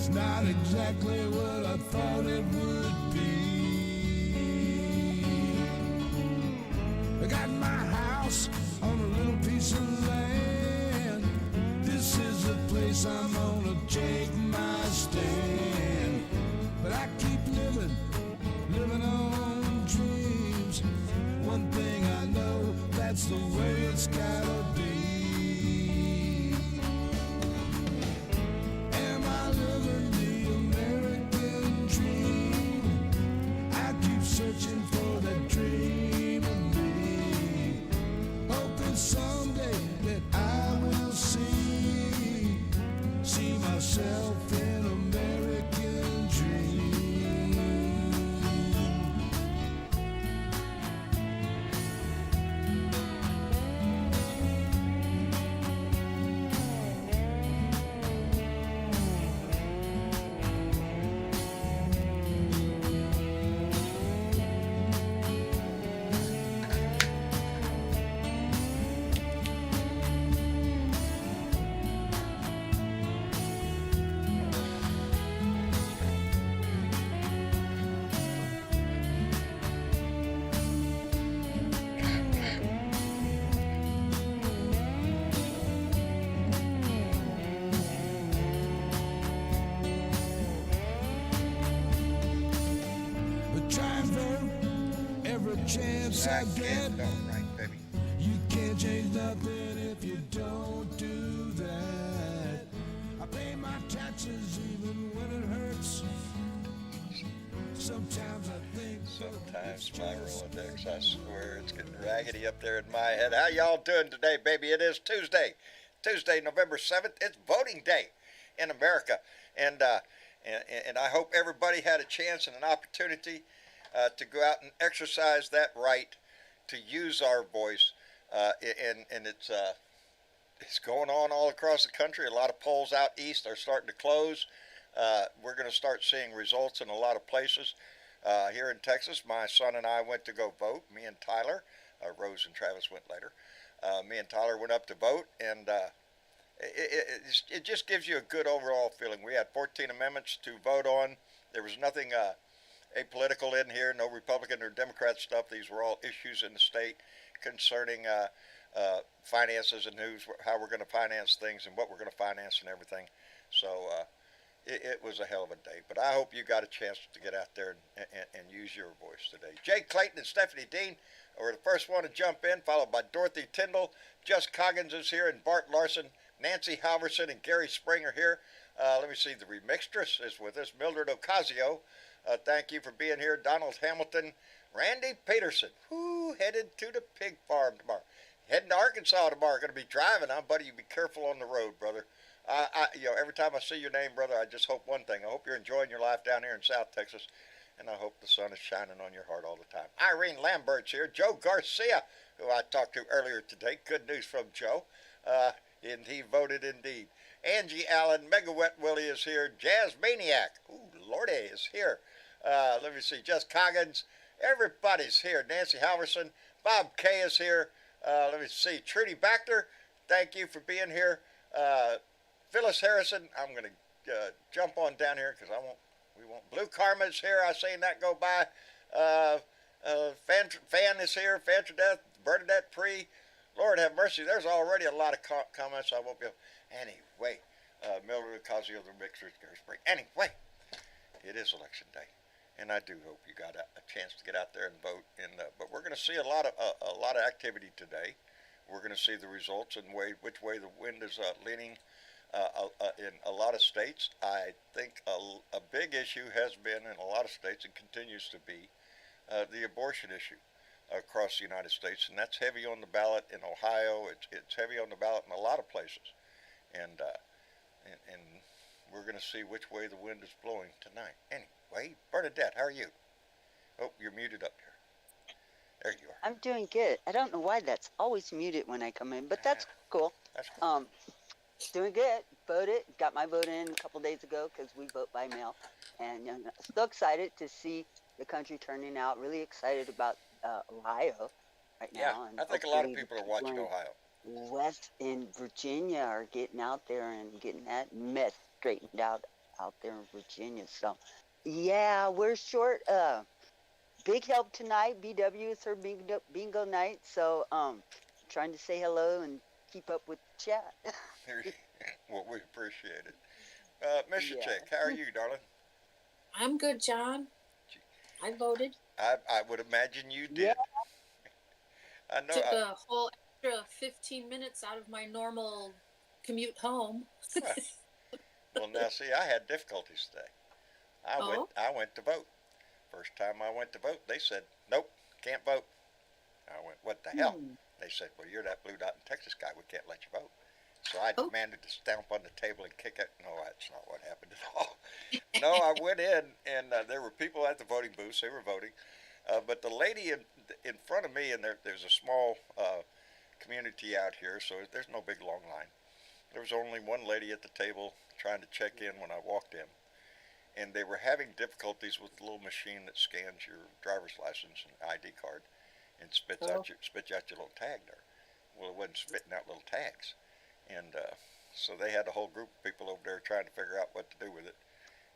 It's not exactly what I thought it would be. I got my house on a little piece of land. This is the place I'm gonna take my stand. But I keep living on dreams. One thing I know, that's the way it's gotta be. Am I living the American dream? I keep searching for that dream of me, hoping someday that I will see myself in American dream. Try and vote every chance I get. Right, baby. You can't change nothing if you don't do that. I pay my taxes even when it hurts. Sometimes I think. Sometimes my Rolodex, I swear it's getting raggedy up there in my head. How y'all doing today, baby? It is Tuesday, November 7th. It's voting day in America, and I hope everybody had a chance and an opportunity to go out and exercise that right to use our voice, and it's going on all across the country. A lot of polls out east are starting to close. We're going to start seeing results in a lot of places. Here in Texas, my son and I went to go vote. Me and Tyler, Rose and Travis went later. Me and Tyler went up to vote, and it just gives you a good overall feeling. We had 14 amendments to vote on. There was nothing apolitical in here, no Republican or Democrat stuff. These were all issues in the state concerning finances and how we're going to finance things and what we're going to finance and everything. So it was a hell of a day. But I hope you got a chance to get out there and use your voice today. Jay Clayton and Stephanie Dean were the first one to jump in, followed by Dorothy Tyndall. Just Coggins is here, and Bart Larson, Nancy Halverson, and Gary Springer here. Let me see, the remixtress is with us, Mildred Ocasio. Thank you for being here. Donald Hamilton, Randy Peterson, who headed to the pig farm tomorrow. Heading to Arkansas tomorrow. Going to be driving. Buddy, you be careful on the road, brother. Every time I see your name, brother, I just hope one thing. I hope you're enjoying your life down here in South Texas, and I hope the sun is shining on your heart all the time. Irene Lambert's here. Joe Garcia, who I talked to earlier today. Good news from Joe. And he voted indeed. Angie Allen, Mega Wet Willie is here. Jazz Maniac, ooh, Lordy is here. Let me see, Just Coggins. Everybody's here. Nancy Halverson. Bob K is here. Let me see, Trudy Baxter, thank you for being here. Phyllis Harrison, I'm going to jump on down here because we won't. Blue Karma's here. I seen that go by. Fan is here. Fantradeth, Bernadette Pre. Lord have mercy. There's already a lot of comments. I won't be able. Anyway, Mildred Ocasio, the mixers, Gary Spring. Anyway, it is election day, and I do hope you got a chance to get out there and vote. But we're going to see a lot of activity today. We're going to see the results and which way the wind is leaning in a lot of states. I think a big issue has been in a lot of states and continues to be the abortion issue across the United States, and that's heavy on the ballot in Ohio. It's heavy on the ballot in a lot of places, and we're going to see which way the wind is blowing tonight. Anyway, Bernadette, how are you? Oh, you're muted up here. There you are. I'm doing good. I don't know why that's always muted when I come in, but that's cool. That's cool. Doing good. Voted. Got my vote in a couple days ago because we vote by mail, and still excited to see the country turning out. Really excited about Ohio right now. Yeah, and I think a lot of people are watching Ohio. West in Virginia are getting out there and getting that mess straightened out out there in Virginia. So, yeah, we're short. Big help tonight. BW is her bingo night. So, trying to say hello and keep up with the chat. Well, we appreciate it. Mr. Yeah. Chick, how are you, darling? I'm good, John. I voted. I would imagine you Yeah. did. I know. Took a whole extra 15 minutes out of my normal commute home. Well, now see, I had difficulties today. Oh? I went to vote. First time I went to vote, they said, "Nope, can't vote." I went, "What the hell?" They said, "Well, you're that Blue Dot in Texas guy. We can't let you vote." So I Oh. demanded to stamp on the table and kick it. No, that's not what happened at all. No, I went in, and there were people at the voting booths. They were voting. But the lady in front of me, and there's a small community out here, so there's no big long line. There was only one lady at the table trying to check in when I walked in. And they were having difficulties with the little machine that scans your driver's license and ID card and spits out your little tag there. Well, it wasn't spitting out little tags. And so they had a whole group of people over there trying to figure out what to do with it.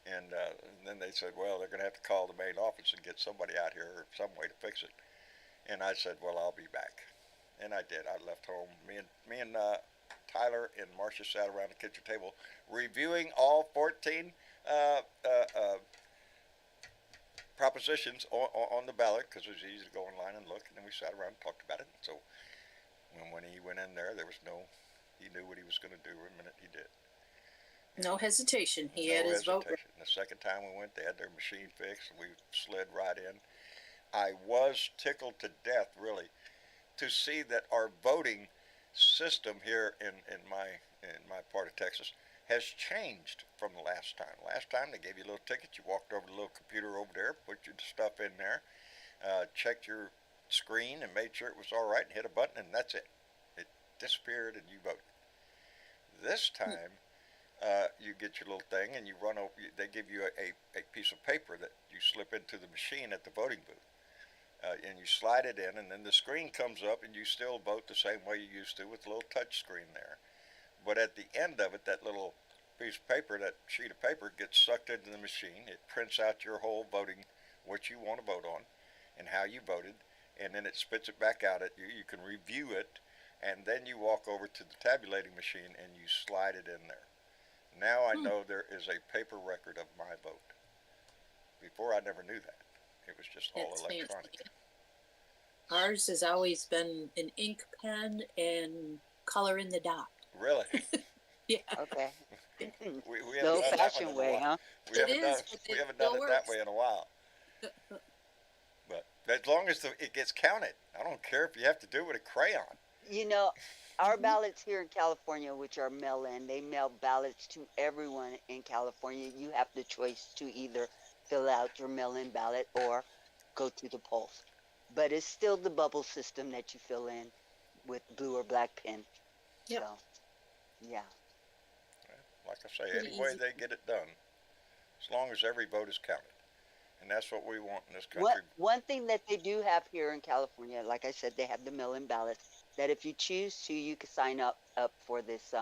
And then they said, well, they're going to have to call the main office and get somebody out here or some way to fix it. And I said, well, I'll be back. And I did. I left home. Me and Tyler and Marcia sat around the kitchen table reviewing all 14 propositions on the ballot, because it was easy to go online and look, and then we sat around and talked about it. So when he went in there, he knew what he was going to do the minute he did. No hesitation. He No had his vote. hesitation. The second time we went, they had their machine fixed, and we slid right in. I was tickled to death, really, to see that our voting system here in my part of Texas has changed from the last time. Last time they gave you a little ticket, you walked over to the little computer over there, put your stuff in there, checked your screen and made sure it was all right, and hit a button, and that's it. It disappeared and you voted. This time, you get your little thing and you run over. They give you a piece of paper that you slip into the machine at the voting booth. And you slide it in, and then the screen comes up, and you still vote the same way you used to with the little touch screen there. But at the end of it, that little piece of paper, that sheet of paper, gets sucked into the machine. It prints out your whole voting, what you want to vote on, and how you voted, and then it spits it back out at you. You can review it, and then you walk over to the tabulating machine, and you slide it in there. Now I know there is a paper record of my vote. Before, I never knew that. It was just all That's electronic. fancy. Ours has always been an ink pen and color in the dot. Really? Yeah. Okay. We The haven't done that one old-fashioned in a way, while. huh? We haven't It done, is, but we it haven't done still it that works. way in a while. But as long as it gets counted, I don't care if you have to do it with a crayon. You know, our ballots here in California, which are mail-in, they mail ballots to everyone in California. You have the choice to either fill out your mail-in ballot or go to the polls. But it's still the bubble system that you fill in with blue or black pen. Yep. So, yeah. Like I say, Pretty any way easy. they get it done, as long as every vote is counted. And that's what we want in this country. One thing that they do have here in California, like I said, they have the mail-in ballots, that if you choose to, you can sign up for this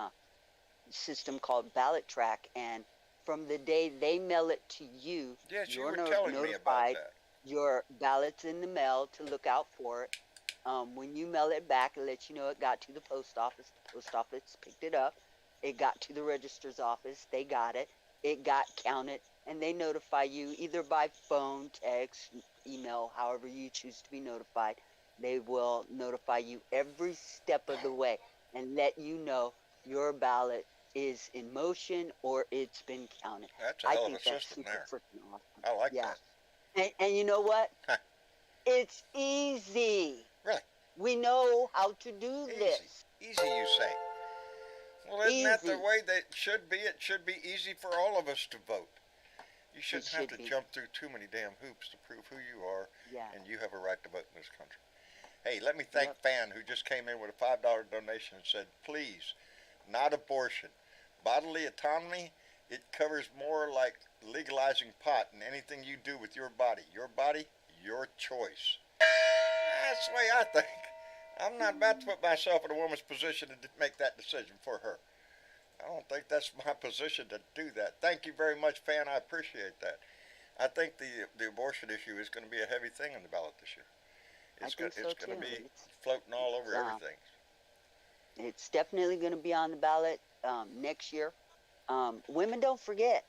system called Ballot Track. And from the day they mail it to you, Yes, you you're were telling me about notified that. your ballot's in the mail to look out for it. When you mail it back, it lets you know it got to the post office. The post office picked it up. It got to the registrar's office. They got it. It got counted. And they notify you either by phone, text, email, however you choose to be notified. They will notify you every step of the way and let you know your ballot is in motion or it's been counted. That's a I hell of think a that's system super there. freaking awesome. I like Yeah. that. And you know what? It's easy. Really? We know how to do this. Easy, you say. Well, isn't that the Easy. way that it should be? It should be easy for all of us to vote. You shouldn't have to should be. jump through too many damn hoops to prove who you are, Yeah. and you have a right to vote in this country. Hey, let me thank Yep. Fan, who just came in with a $5 donation and said, please, not abortion. Bodily autonomy, it covers more like legalizing pot and anything you do with your body. Your body, your choice. That's the way I think. I'm not about to put myself in a woman's position to make that decision for her. I don't think that's my position to do that. Thank you very much, fan. I appreciate that. I think the abortion issue is going to be a heavy thing on the ballot this year. It's think going so to be too. floating all over everything. It's definitely going to be on the ballot next year. Women don't forget.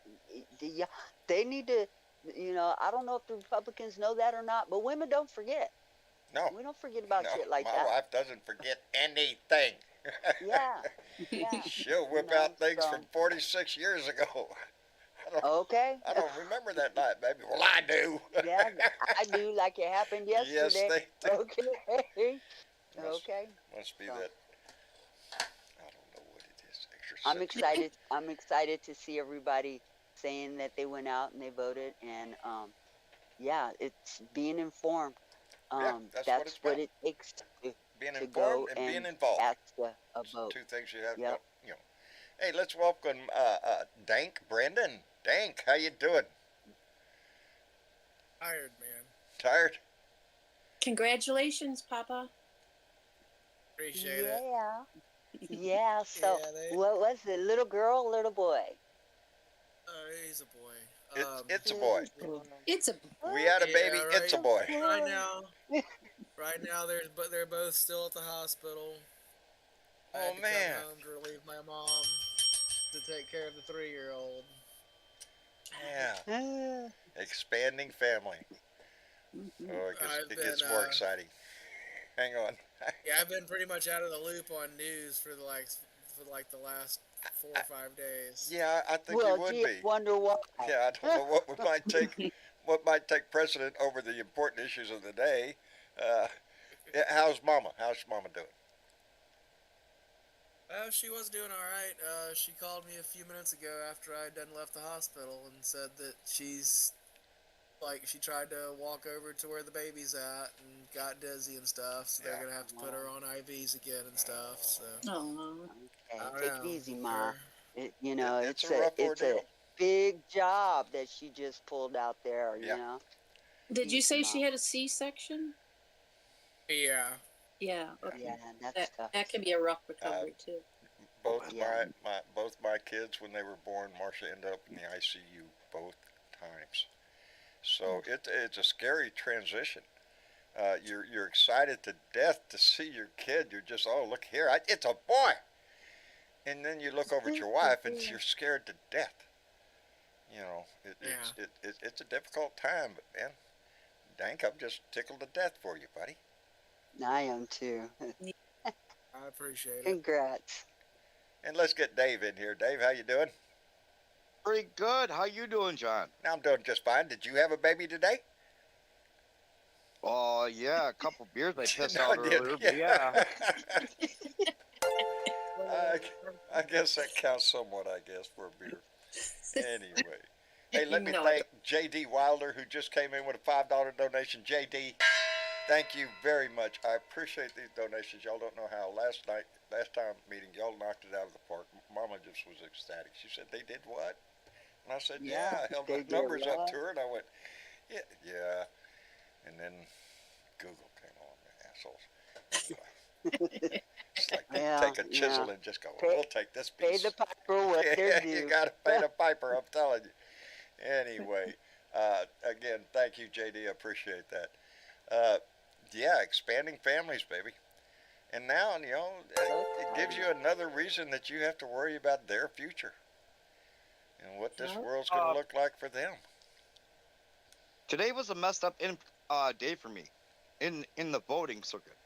They need to, I don't know if the Republicans know that or not, but women don't forget. No, We don't forget about no, shit like my that. wife doesn't forget anything. Yeah, yeah. She'll whip You know, out things so- from 46 years ago. Okay. I don't remember that night, baby. Well, I do. Yeah, I do like it happened Yes, yesterday. they do. Okay. Must- Okay. Must be So- that. I don't know what it is. I'm Extra excited. I'm excited to see everybody saying that they went out and they voted, and yeah, it's being informed. Yeah, that's what it's what about. it takes to being go informed and being involved. cast a vote. Two things you have. Yep. Hey, let's welcome Dank Brendan. Dank, how you doing? Tired, man. Tired? Congratulations, Papa. Appreciate it. Yeah. Yeah. So, Yeah, they- what was it? Little girl, little boy? He's a boy. It's a boy. It's a We had a Yeah, baby. right. It's a boy. Right now, they're both still at the hospital. I Oh, had to man. come home to relieve my mom to take care of the 3-year-old. Yeah. Expanding family. Oh, I've it gets been, more exciting. Hang on. Yeah, I've been pretty much out of the loop on news for the last 4 or 5 days. Yeah, I think Well, you would gee, be. wonder why. Yeah, I don't know what might take precedent over the important issues of the day. Yeah, how's Mama? How's Mama doing? She was doing all right. She called me a few minutes ago after I had done left the hospital and said that she tried to walk over to where the baby's at and got dizzy and stuff. So they're Yeah. gonna have to put her on IVs again and stuff. So oh, Okay, I don't take know. it easy, Ma. Her- It's a rough it's a ordeal. big job that she just pulled out there. Yeah. You know. did you say she Mom. had a C-section? Yeah. Yeah. Okay. Yeah, that's That, tough. that can be a rough recovery too. Both Yeah. both my kids, when they were born, Marcia ended up in the ICU both times. So it's a scary transition. You're excited to death to see your kid. You're just, oh, look here, it's a boy. And then you look over at your wife and you're scared to death. You know, it's a difficult time, but man, Dank, I'm just tickled to death for you, buddy. I am too. I appreciate it. Congrats. And let's get Dave in here. Dave, how you doing? Pretty good. How you doing, John? I'm doing just fine. Did you have a baby today? Oh, yeah, a couple beers I pissed No, out I did. earlier, but yeah. I guess that counts somewhat, I guess, for a beer. Anyway. Hey, let me No, thank J.D. Wilder, who just came in with a $5 donation. J.D., thank you very much. I appreciate these donations. Y'all don't know how. Last time meeting, y'all knocked it out of the park. Mama just was ecstatic. She said, they did what? And I said, yeah. I held they the did numbers up what? to her, and I went, yeah. And then Google came on, assholes. Anyway. It's like they Yeah, take a chisel yeah. and just go, Pay- we'll take this Pay piece. the piper what they're due. You got to pay the piper, I'm telling you. Anyway, again, thank you, JD. I appreciate that. Yeah, expanding families, baby. And now, it gives you another reason that you have to worry about their future and what this world's going to look like for them. Today was a messed up day for me in the voting circuit.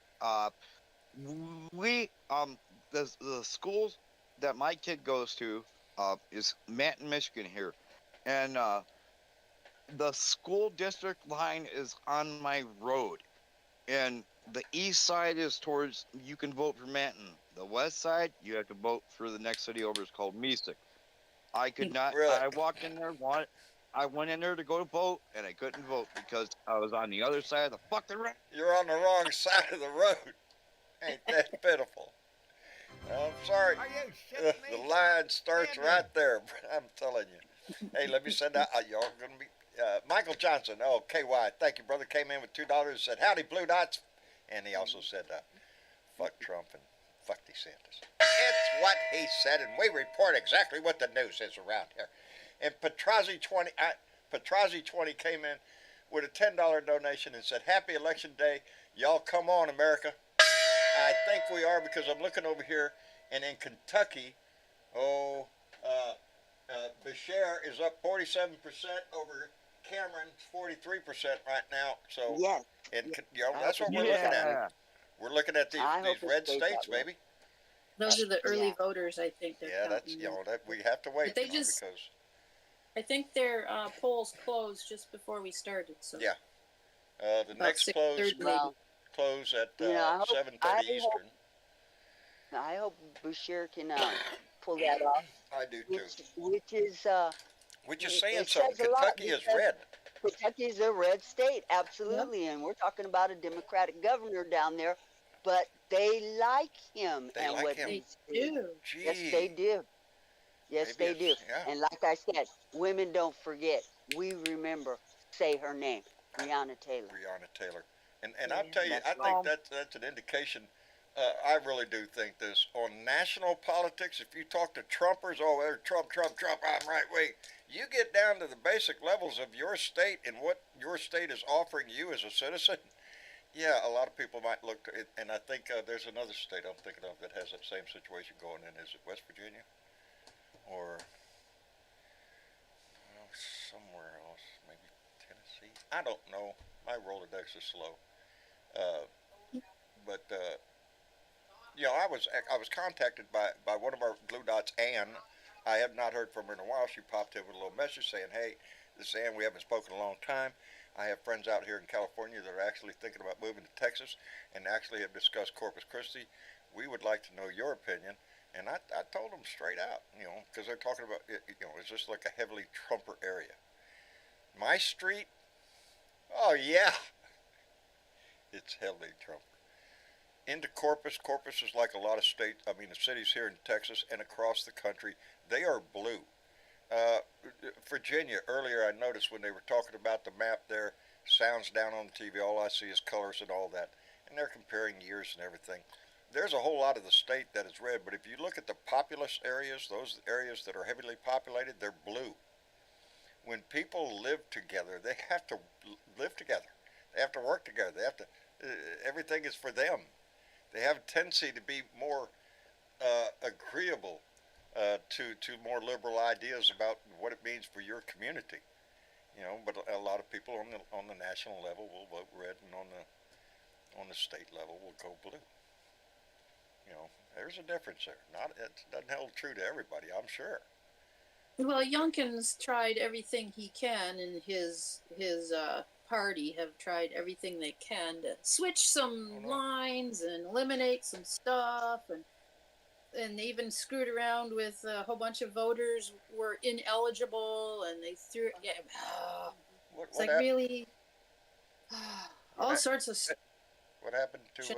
The schools that my kid goes to is Manton, Michigan here, and the school district line is on my road, and the east side is towards, you can vote for Manton. The west side, you have to vote for the next city over. It's called Mystic. I could not. Really? I walked in there. I went in there to go to vote, and I couldn't vote because I was on the other side of the fucking road. You're on the wrong side of the road. Ain't that pitiful? I'm sorry. The line starts right there. I'm telling you. Hey, let me send out. Y'all gonna be Michael Johnson. Oh, KY. Thank you, brother. Came in with $2 and said, "Howdy, Blue Dots," and he also said, "Fuck Trump and fuck DeSantis. It's what he said, and we report exactly what the news is around here. And Petrazi 20 came in with a $10 donation and said, "Happy Election Day. Y'all come on, America." I think we are, because I'm looking over here, and in Kentucky, Bashir is up 47% over Cameron's 43% right now. So, Yes. and I that's hope what it we're stays looking that way. at. We're looking at these I hope it red stays states, that way. baby. Those are the early Yeah. voters, I think. They're Yeah, that's counting. that we have to wait. But they just- because I think their polls closed just before we started. So yeah, the about next 6:30 maybe. Well, close at I hope- 7:30 I hope- Eastern. I hope Bashir can pull that off. I do too. Which is Which is it saying says something. a lot, Kentucky is because red. Kentucky is a red state, absolutely, and we're talking about a Democratic governor down there, but they like him They and like what him. he's They doing. do. Gee. Yes, they do. Yes, Maybe they do. it's- yeah. And like I said, women don't forget. We remember. Say her name, Breonna Taylor. Breonna Taylor. And I'll tell you, That's I right. think that's an indication. I really do think this on national politics. If you talk to Trumpers, oh, they're Trump, I'm right wing. You get down to the basic levels of your state and what your state is offering you as a citizen. Yeah, a lot of people might look to it, and I think there's another state I'm thinking of that has that same situation going in. Is it West Virginia? Or somewhere else, maybe Tennessee? I don't know. My Rolodex is slow. But I was contacted by one of our Blue Dots, Ann. I have not heard from her in a while. She popped in with a little message saying, "Hey, this is Ann. We haven't spoken in a long time. I have friends out here in California that are actually thinking about moving to Texas and actually have discussed Corpus Christi. We would like to know your opinion." And I told them straight out, because they're talking about, is this like a heavily Trumper area? My street? Oh, yeah. It's heavily Trumper. Into Corpus. Corpus is like a lot of the cities here in Texas and across the country. They are blue. Virginia, earlier I noticed when they were talking about the map there, sounds down on the TV, all I see is colors and all that. And they're comparing years and everything. There's a whole lot of the state that is red, but if you look at the populous areas, those areas that are heavily populated, they're blue. When people live together, they have to live together. They have to work together. They have to. Everything is for them. They have a tendency to be more agreeable to more liberal ideas about what it means for your community. But a lot of people on the national level will vote red, and on the state level will go blue. There's a difference there. It doesn't hold true to everybody, I'm sure. Well, Youngkin's tried everything he can, and his party have tried everything they can to switch some lines and eliminate some stuff, and they even screwed around with a whole bunch of voters were ineligible, and they threw it's like really all sorts of stuff. What happened to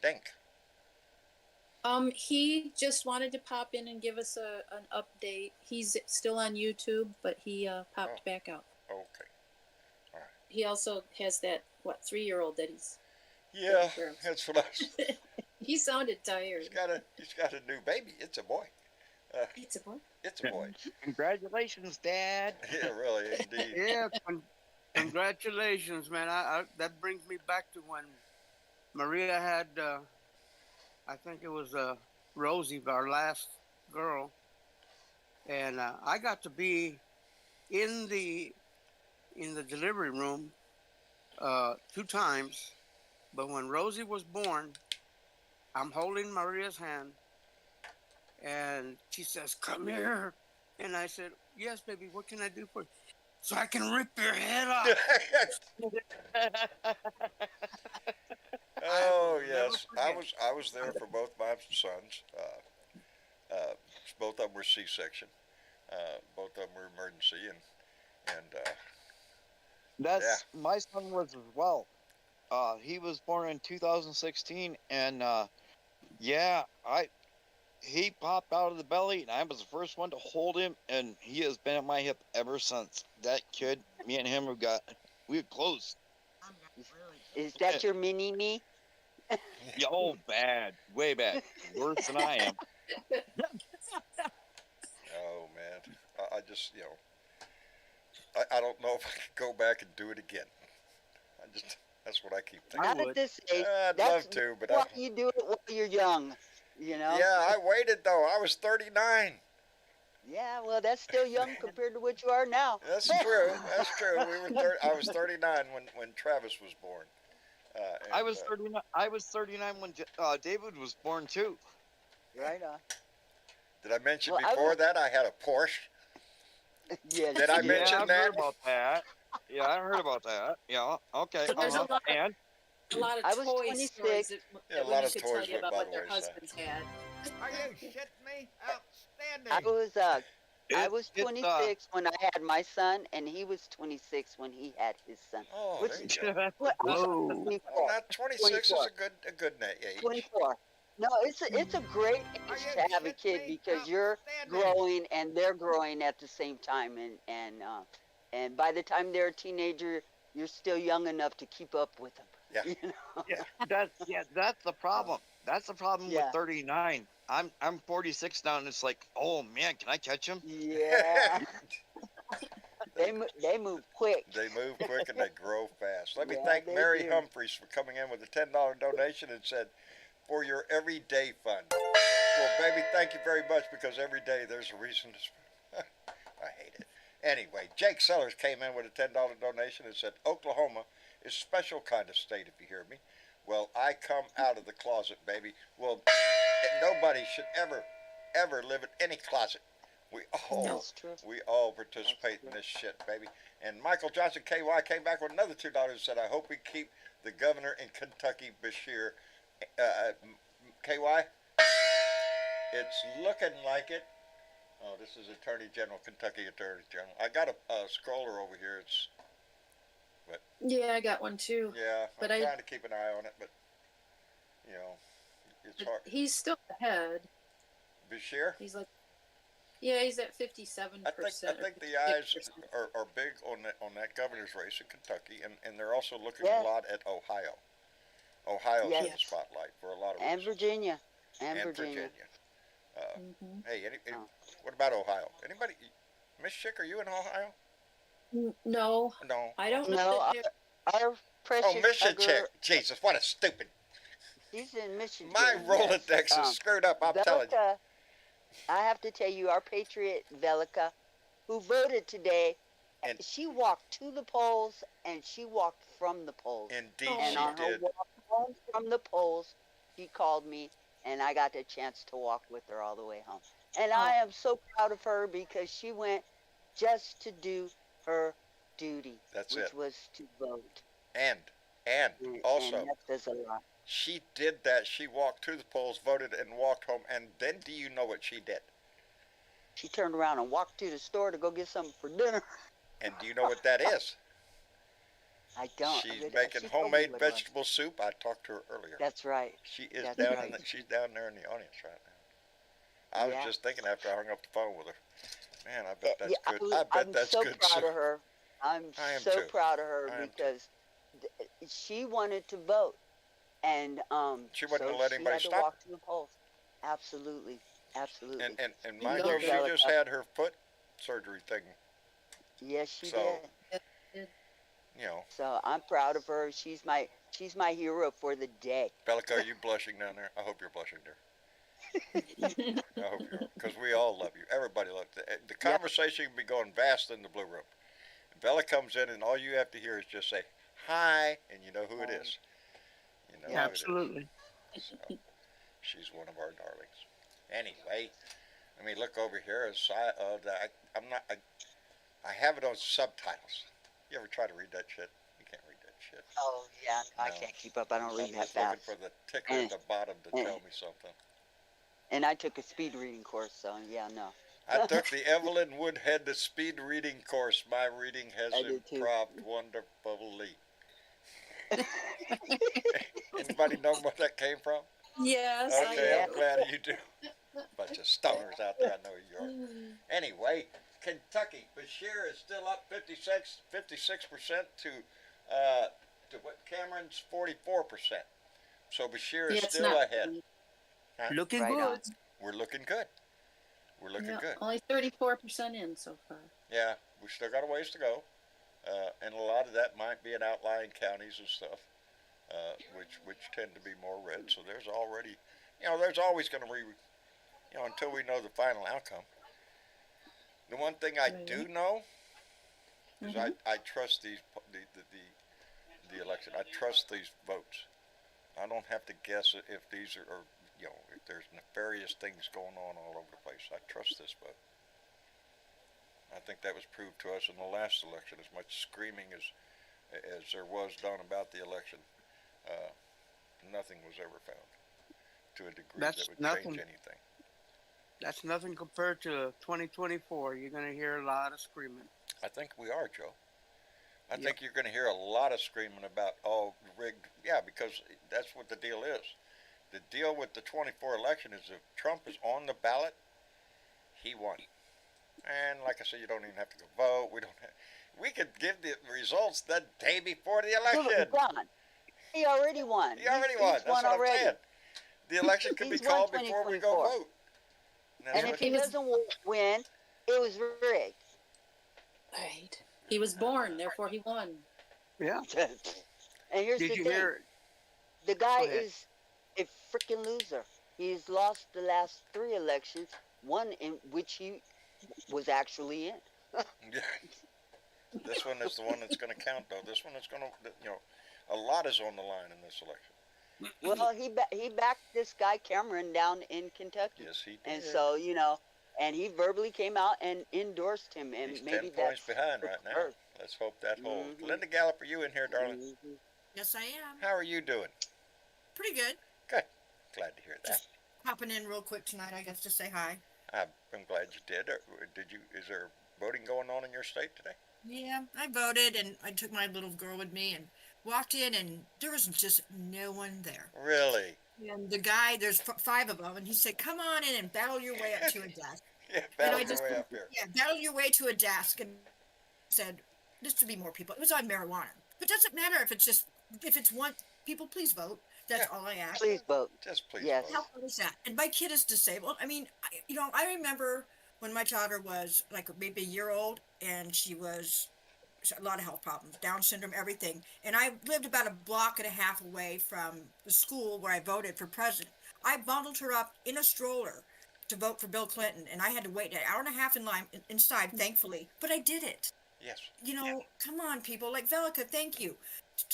Denk? He just wanted to pop in and give us an update. He's still on YouTube, but he popped back out. Okay. All right. He also has that 3-year-old that he's. Yeah, that's what I was. He sounded tired. He's got a new baby. It's a boy. It's a boy. It's a boy. Congratulations, Dad. Yeah, really, indeed. Yeah, congratulations, man. I that brings me back to when Maria had, I think it was Rosie, our last girl, and I got to be in the delivery room 2 times. But when Rosie was born, I'm holding Maria's hand, and she says, "Come here," and I said, "Yes, baby. What can I do for you?" "So I can rip your head off." Oh yes, I was there for both my sons. Both of them were C-section. Both of them were emergency, and That's my son was as well. He was born in 2016, and he popped out of the belly, and I was the first one to hold him, and he has been at my hip ever since. That kid, me and him we were close. Is that your mini me? Yeah, oh, bad, way bad, worse than I am. Oh man, I just I don't know if I could go back and do it again. That's what I keep thinking. I Not at would. this age. I'd That's love to, but why you do it while you're young. You know. yeah, I waited though. I was 39. Yeah. Well, that's still young compared to what you are now. That's true. That's true. I was 39 when Travis was born. I was 39. I was 39 when David was born too. Right on. Did I mention Well, I before was- that I had a Porsche? Yeah. Did I you mention I've that? heard about that. Yeah, I heard about that. Yeah, okay. So there's a lot of- And A lot of I was toy 26. stories that, Yeah, a that lot women of could toys tell you went about by what the their wayside. husbands had. Are you shitting me? Outstanding. I was 26 when I had my son, and he was 26 when he had his son. Oh, Which there is you go. what? I'm sorry, Whoa. 24. Well, not 26 is 24. a good age. 24. No, it's a great Are age you to have a shitting kid me? because you're Outstanding. growing and they're growing at the same time, and by the time they're a teenager, you're still young enough to keep up with them. Yeah. You know? that's the problem. That's the problem Yeah. with 39. I'm 46 now, and it's like, oh man, can I catch him? Yeah. they move quick. They move quick and they grow fast. Let me Yeah, thank they Mary do. Humphreys for coming in with a $10 donation and said, for your everyday fund. Well, baby, thank you very much because every day there's a reason to. I hate it. Anyway, Jake Sellers came in with a $10 donation and said, Oklahoma is a special kind of state, if you hear me. Well, I come out of the closet, baby. Well, nobody should ever live in any closet. That's true. We all participate in this shit, baby. And Michael Johnson KY came back with another $2 and said, I hope we keep the governor in Kentucky, Bashir. KY, it's looking like it. Oh, this is Attorney General, Kentucky Attorney General. I got a scroller over here. It's, Yeah, I got one too. yeah, But I'm I- trying to keep an eye on it, but, you know, it's But hard. he's still ahead. Bashir? He's like, yeah, he's at 57%. I think the eyes are big on that governor's race in Kentucky, and they're also looking Yeah. a lot at Ohio. Ohio's in the Yes. spotlight for a lot of And reasons. Virginia. And And Virginia. Hey, what about Ohio? Anybody? Miss Chick, are you in Ohio? No, No. I don't know. No, that they're- our precious Oh, Mission Hugger, Chick. Jesus, what a stupid. he's in Michigan. My Rolodex yes. is screwed up, I'm telling you. Velica, I have to tell you, our patriot Velica, who voted today, And- she walked to the polls and she walked from the polls. Indeed, And she on her did. walk home from the polls, she called me, and I got the chance to walk with her all the way home. And I am so proud of her because she went just to do her duty, That's which it. was to vote. And And also, that says a lot. she did that. She walked to the polls, voted, and walked home. And then do you know what she did? She turned around and walked to the store to go get something for dinner. And do you know what that is? I don't. She's She making told me homemade what it was. vegetable soup. I talked to her earlier. That's right. She is That's down. right. She's down there in the audience right now. I was Yeah. just thinking after I hung up the phone with her. Man, I bet that's Yeah, good. I bet I'm that's so good proud soup. of her. I'm I am so too. proud of her I am too. because she wanted to vote, and She wasn't so gonna let she anybody had to stop walk to the polls. Absolutely, absolutely. And mind know you, she Bella just Tucker. had her foot surgery thing. Yes, she So- did. You know, So I'm proud of her. She's my hero for the day. Bellica, are you blushing down there? I hope you're blushing there. I hope you're, because we all love you. Everybody loves you. The conversation can be going vast in the blue room. Bella comes in, and all you have to hear is just say hi, and you know who it is. You know who it is. Absolutely. So, she's one of our darlings. Anyway, let me look over here. I'm not. I have it on subtitles. You ever try to read that shit? You can't read that shit. Oh yeah, I No. can't keep up. I don't read I'm that just looking fast. for the ticker at the bottom to tell me something. And I took a speed reading course, so yeah, no. I took the Evelyn Woodhead the speed reading course. My reading has I did too. improved wonderfully. Anybody know where that came from? Yes, Okay, I I'm glad you do. Bunch of stoners out there, I know you are. am. Anyway, Kentucky, Bashir is still up 56% to what Cameron's 44%. So Bashir Yeah, is it's still not. ahead. Huh? Looking Right on. good. We're looking good. We're looking Yeah, good. only 34% in so far. Yeah, we still got a ways to go, and a lot of that might be in outlying counties and stuff, which tend to be more red. So there's already, there's always going to be, until we know the final outcome. The one thing I do know is Mhm. I trust the election. I trust these votes. I don't have to guess if these are if there's nefarious things going on all over the place. I trust this vote. I think that was proved to us in the last election. As much screaming as there was done about the election, uh, nothing was ever found to a degree That's that would nothing. change anything. That's nothing compared to 2024. You're going to hear a lot of screaming. I think we are, Joe. I Yep. think you're going to hear a lot of screaming about rigged. Yeah, because that's what the deal is. The deal with the 24 election is if Trump is on the ballot, he won. And like I said, you don't even have to go vote. We could give the results the day before the election. Done. He already won. He already won. He's That's won what already. I'm saying. The election could be He's won called before we go 2024. vote. And if he doesn't win, it was rigged. Right. He was born, therefore he won. Yeah. And here's Did the you thing. hear? The guy Go ahead. is a freaking loser. He's lost the last 3 elections, one in which he was actually in. Yeah. This one is the one that's going to count, though. This one is going to, a lot is on the line in this election. Well, he backed this guy Cameron down in Kentucky. Yes, he did. And so, and he verbally came out and endorsed him. And He's maybe 10 points that's behind the right now. first. Let's hope that holds. Mhm. Linda Gallup, are you in here, darling? Mhm. Yes, I am. How are you doing? Pretty good. Good. Glad to hear that. Just popping in real quick tonight, I guess, to say hi. I'm glad you did. Is there voting going on in your state today? Yeah, I voted, and I took my little girl with me and walked in, and there was just no one there. Really? And the guy, there's 5 of them, and he said, "Come on in and battle your way up to a desk." Yeah, And battle I your just, way up here. yeah, battle your way to a desk, and said, "This should be more people." It was on marijuana, but it doesn't matter if it's one. People, please vote. That's all I ask. Please vote. Just please Yes. vote. How fun is that? And my kid is disabled. I mean, I remember when my daughter was like maybe a year old, and she was a lot of health problems, Down syndrome, everything. And I lived about a block and a half away from the school where I voted for president. I bundled her up in a stroller to vote for Bill Clinton, and I had to wait an hour and a half in line inside, thankfully. But I did it. Yes. Come on, people. Like Velica, thank you.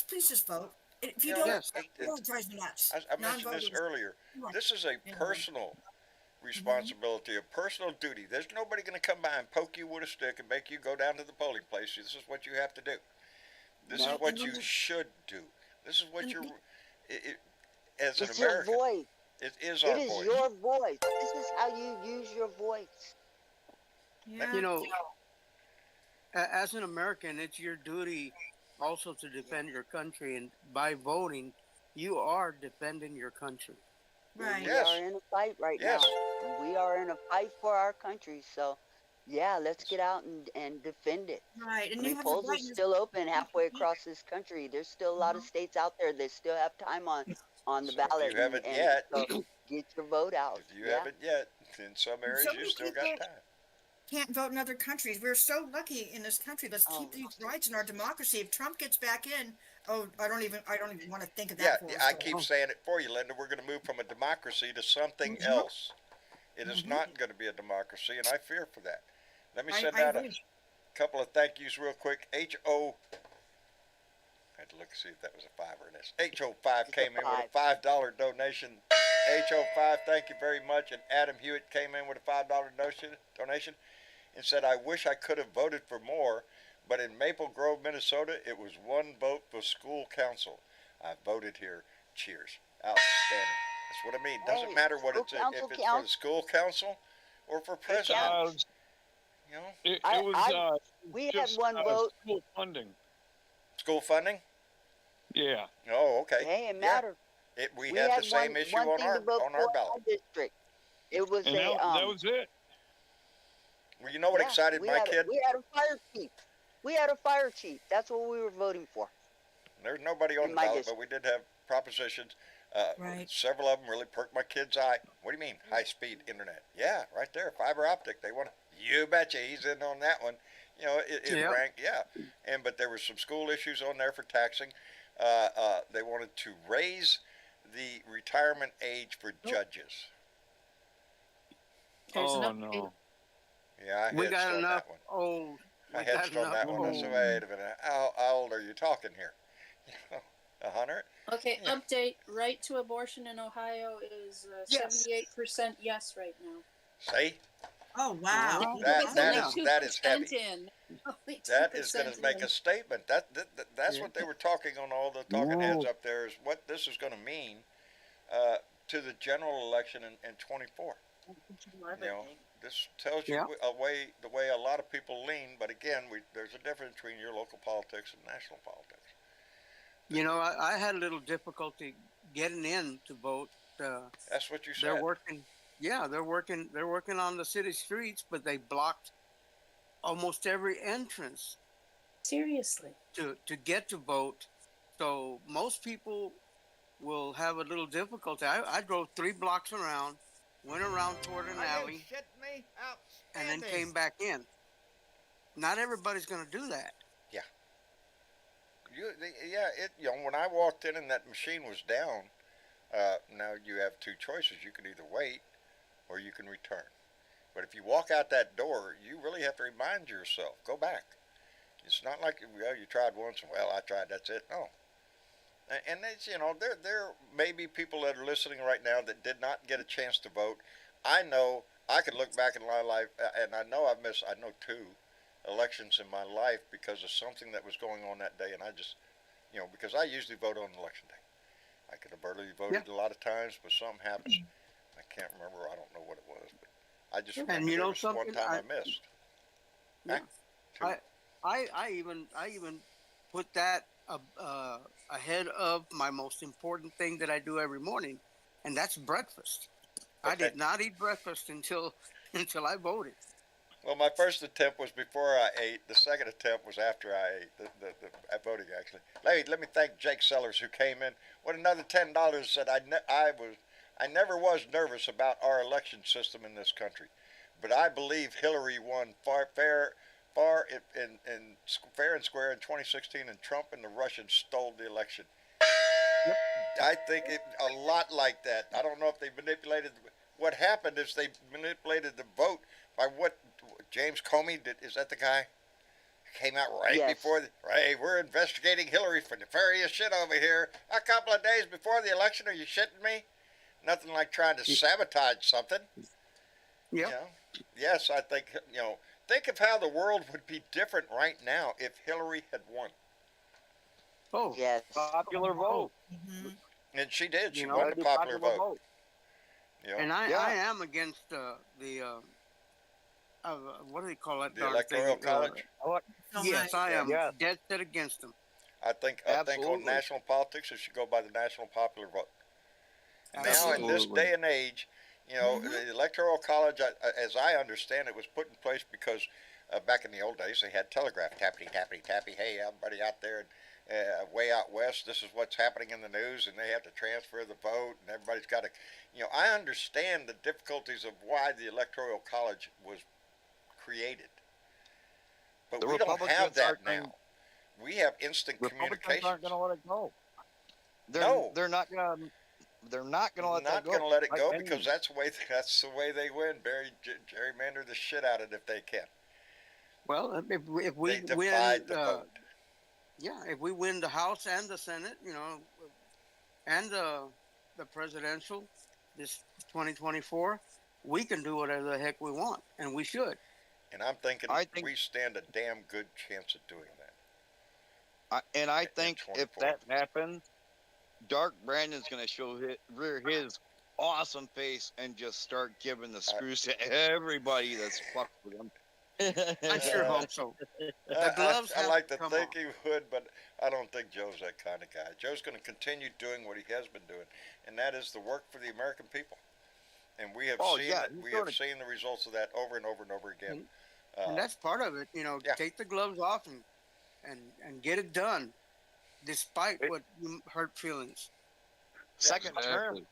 Please just vote. If you You know, don't, Yes. it drives me nuts. I mentioned this Non-voters. earlier. Come on. This is a personal responsibility, a personal duty. There's nobody going to come by and poke you with a stick and make you go down to the polling place. This is what you have to do. This is what you should do. This is what you're, as an It's your American, voice. it is our It is voice. your voice. This is how you use your voice. Yeah. You know, as an American, it's your duty also to defend your country, and by voting, you are defending your country. Right. We Yes. are in a fight right Yes. now. We are in a fight for our country. So, yeah, let's get out and defend it. Right. And I you mean, have polls the are right. still open halfway across this country. There's still a lot of states out there that still have time on the So if ballot. you haven't and yet- so get your vote out. If you Yeah. haven't yet, in some areas, so you many still got people- time. Can't vote in other countries. We're so lucky in this country. Let's Oh. keep these rights in our democracy. If Trump gets back in, I don't even want to think of Yeah, that. for us. I keep saying it for you, Linda. We're going to move from a democracy to something else. It is not going to be a democracy, and I fear for that. Let me send I out a agree. couple of thank yous real quick. I had to look and see if that was a 5 or an S. HO5 came in with a $5 donation. HO5, thank you very much. And Adam Hewitt came in with a $5 donation and said, "I wish I could have voted for more, but in Maple Grove, Minnesota, it was 1 vote for school council. I voted here. Cheers." Outstanding. That's what I mean. Doesn't Hey, matter what school it's if council it's for the counts. school council or for president. counts. You know, It I- was We had just one vote. school funding. school funding. Yeah. Oh, okay. Hey, it Yeah. mattered. We We had had the same one issue thing on to our vote for in ballot. our district. It was And that was it. Well, you know what yeah, excited my kid? We had a fire chief. We had a fire chief. That's what we were voting for. There's nobody on in the my ballot, but district. we did have propositions. Right. Several of them really perked my kid's eye. What do you mean, high-speed internet? Yeah, right there, fiber optic. They want to. You betcha, he's in on that one. You know, it Yep. ranked, yeah. But there were some school issues on there for taxing. They wanted to raise the retirement age for judges. There's Oh enough. no. Yeah, I We hedged got on enough that one. old. I We got hedged on enough that one. I said, old. wait a minute, how old are you talking here? 100? Okay, Yeah. update. Right to abortion in Ohio is Yes. 78% yes right now. See? Oh wow. Well, That It's is only that is 2% heavy. in. Only 2% That is going to make in. a statement. That's Yeah. what they were talking on all the talking heads up there is what this is going to mean to the general election in 24. You know, this tells you Yeah. the way a lot of people lean. But again, there's a difference between your local politics and national politics. You know, I had a little difficulty getting in to vote. That's what you They're said. working. Yeah, they're working. They're working on the city streets, but they blocked almost every entrance Seriously. to get to vote. So most people will have a little difficulty. I drove 3 blocks around, went around toward an Are you alley, shitting me? and then Outstanding. came back in. Not everybody's going to do that. When I walked in and that machine was down, now you have two choices. You can either wait or you can return. But if you walk out that door, you really have to remind yourself, go back. It's not like, well, you tried once and, well, I tried, that's it. No. And it's, there may be people that are listening right now that did not get a chance to vote. I know I could look back in my life, and I know I've missed, 2 elections in my life because of something that was going on that day, and I just, because I usually vote on election day. I could have barely voted a lot of times, but something happens. I can't remember. I don't know what it was, but I just remember And you there know was one something? time I missed. Yeah. Huh? I even put that ahead of my most important thing that I do every morning, and that's breakfast. I Okay. did not eat breakfast until I voted. Well, my first attempt was before I ate. The second attempt was after I ate. The voting actually. Let me thank Jake Sellers who came in with another $10. Said I never was nervous about our election system in this country, but I believe Hillary won fair and square in 2016, and Trump and the Russians stole the election. I think it a lot like that. I don't know if they manipulated. What happened is they manipulated the vote by what James Comey did. Is that the guy? Came out right Yes. before. Hey, we're investigating Hillary for nefarious shit over here. A couple of days before the election. Are you shitting me? Nothing like trying to sabotage something. Yep. Yes, I think Think of how the world would be different right now if Hillary had won. Oh, Yes. Popular vote. Mhm. And she did. She You know, won the popular vote. and I Yeah. am against the what do they call it? The Electoral College. So Yes, much. I am Yeah. dead set against them. I think on Absolutely. national politics, it should go by the national popular vote. Now, Absolutely. in this day and age, Mhm. the Electoral College, as I understand it, was put in place because back in the old days, they had telegraph, tappity, tappity, tappy. Hey, everybody out there, way out west, this is what's happening in the news, and they have to transfer the vote, and everybody's got to, I understand the difficulties of why the Electoral College was created. But The we don't have Republicans that aren't going- now. We have instant Republicans communication. aren't going to let it go. No. They're not going to. They're not going to let that Not go. going to let it Like go any- because that's the way they win. Gerrymander the shit out of it if they can. Well, if we They win, divide the vote. yeah, if we win the House and the Senate, and the presidential, this 2024, we can do whatever the heck we want, and we should. And I'm thinking I think- we stand a damn good chance of doing that. I in think if 24. that happens, Dark Brandon's going to rear his awesome face and just start giving the screws to everybody that's fucked with him. I sure hope so. The gloves I have like to to come think off. he would, but I don't think Joe's that kind of guy. Joe's going to continue doing what he has been doing, and that is the work for the American people. And we have Oh, seen yeah, it. he's We doing have seen the results of that over and over and over again. And that's part of it. Yeah. Take the gloves off and get it done, despite what hurt feelings. Second term. Exactly.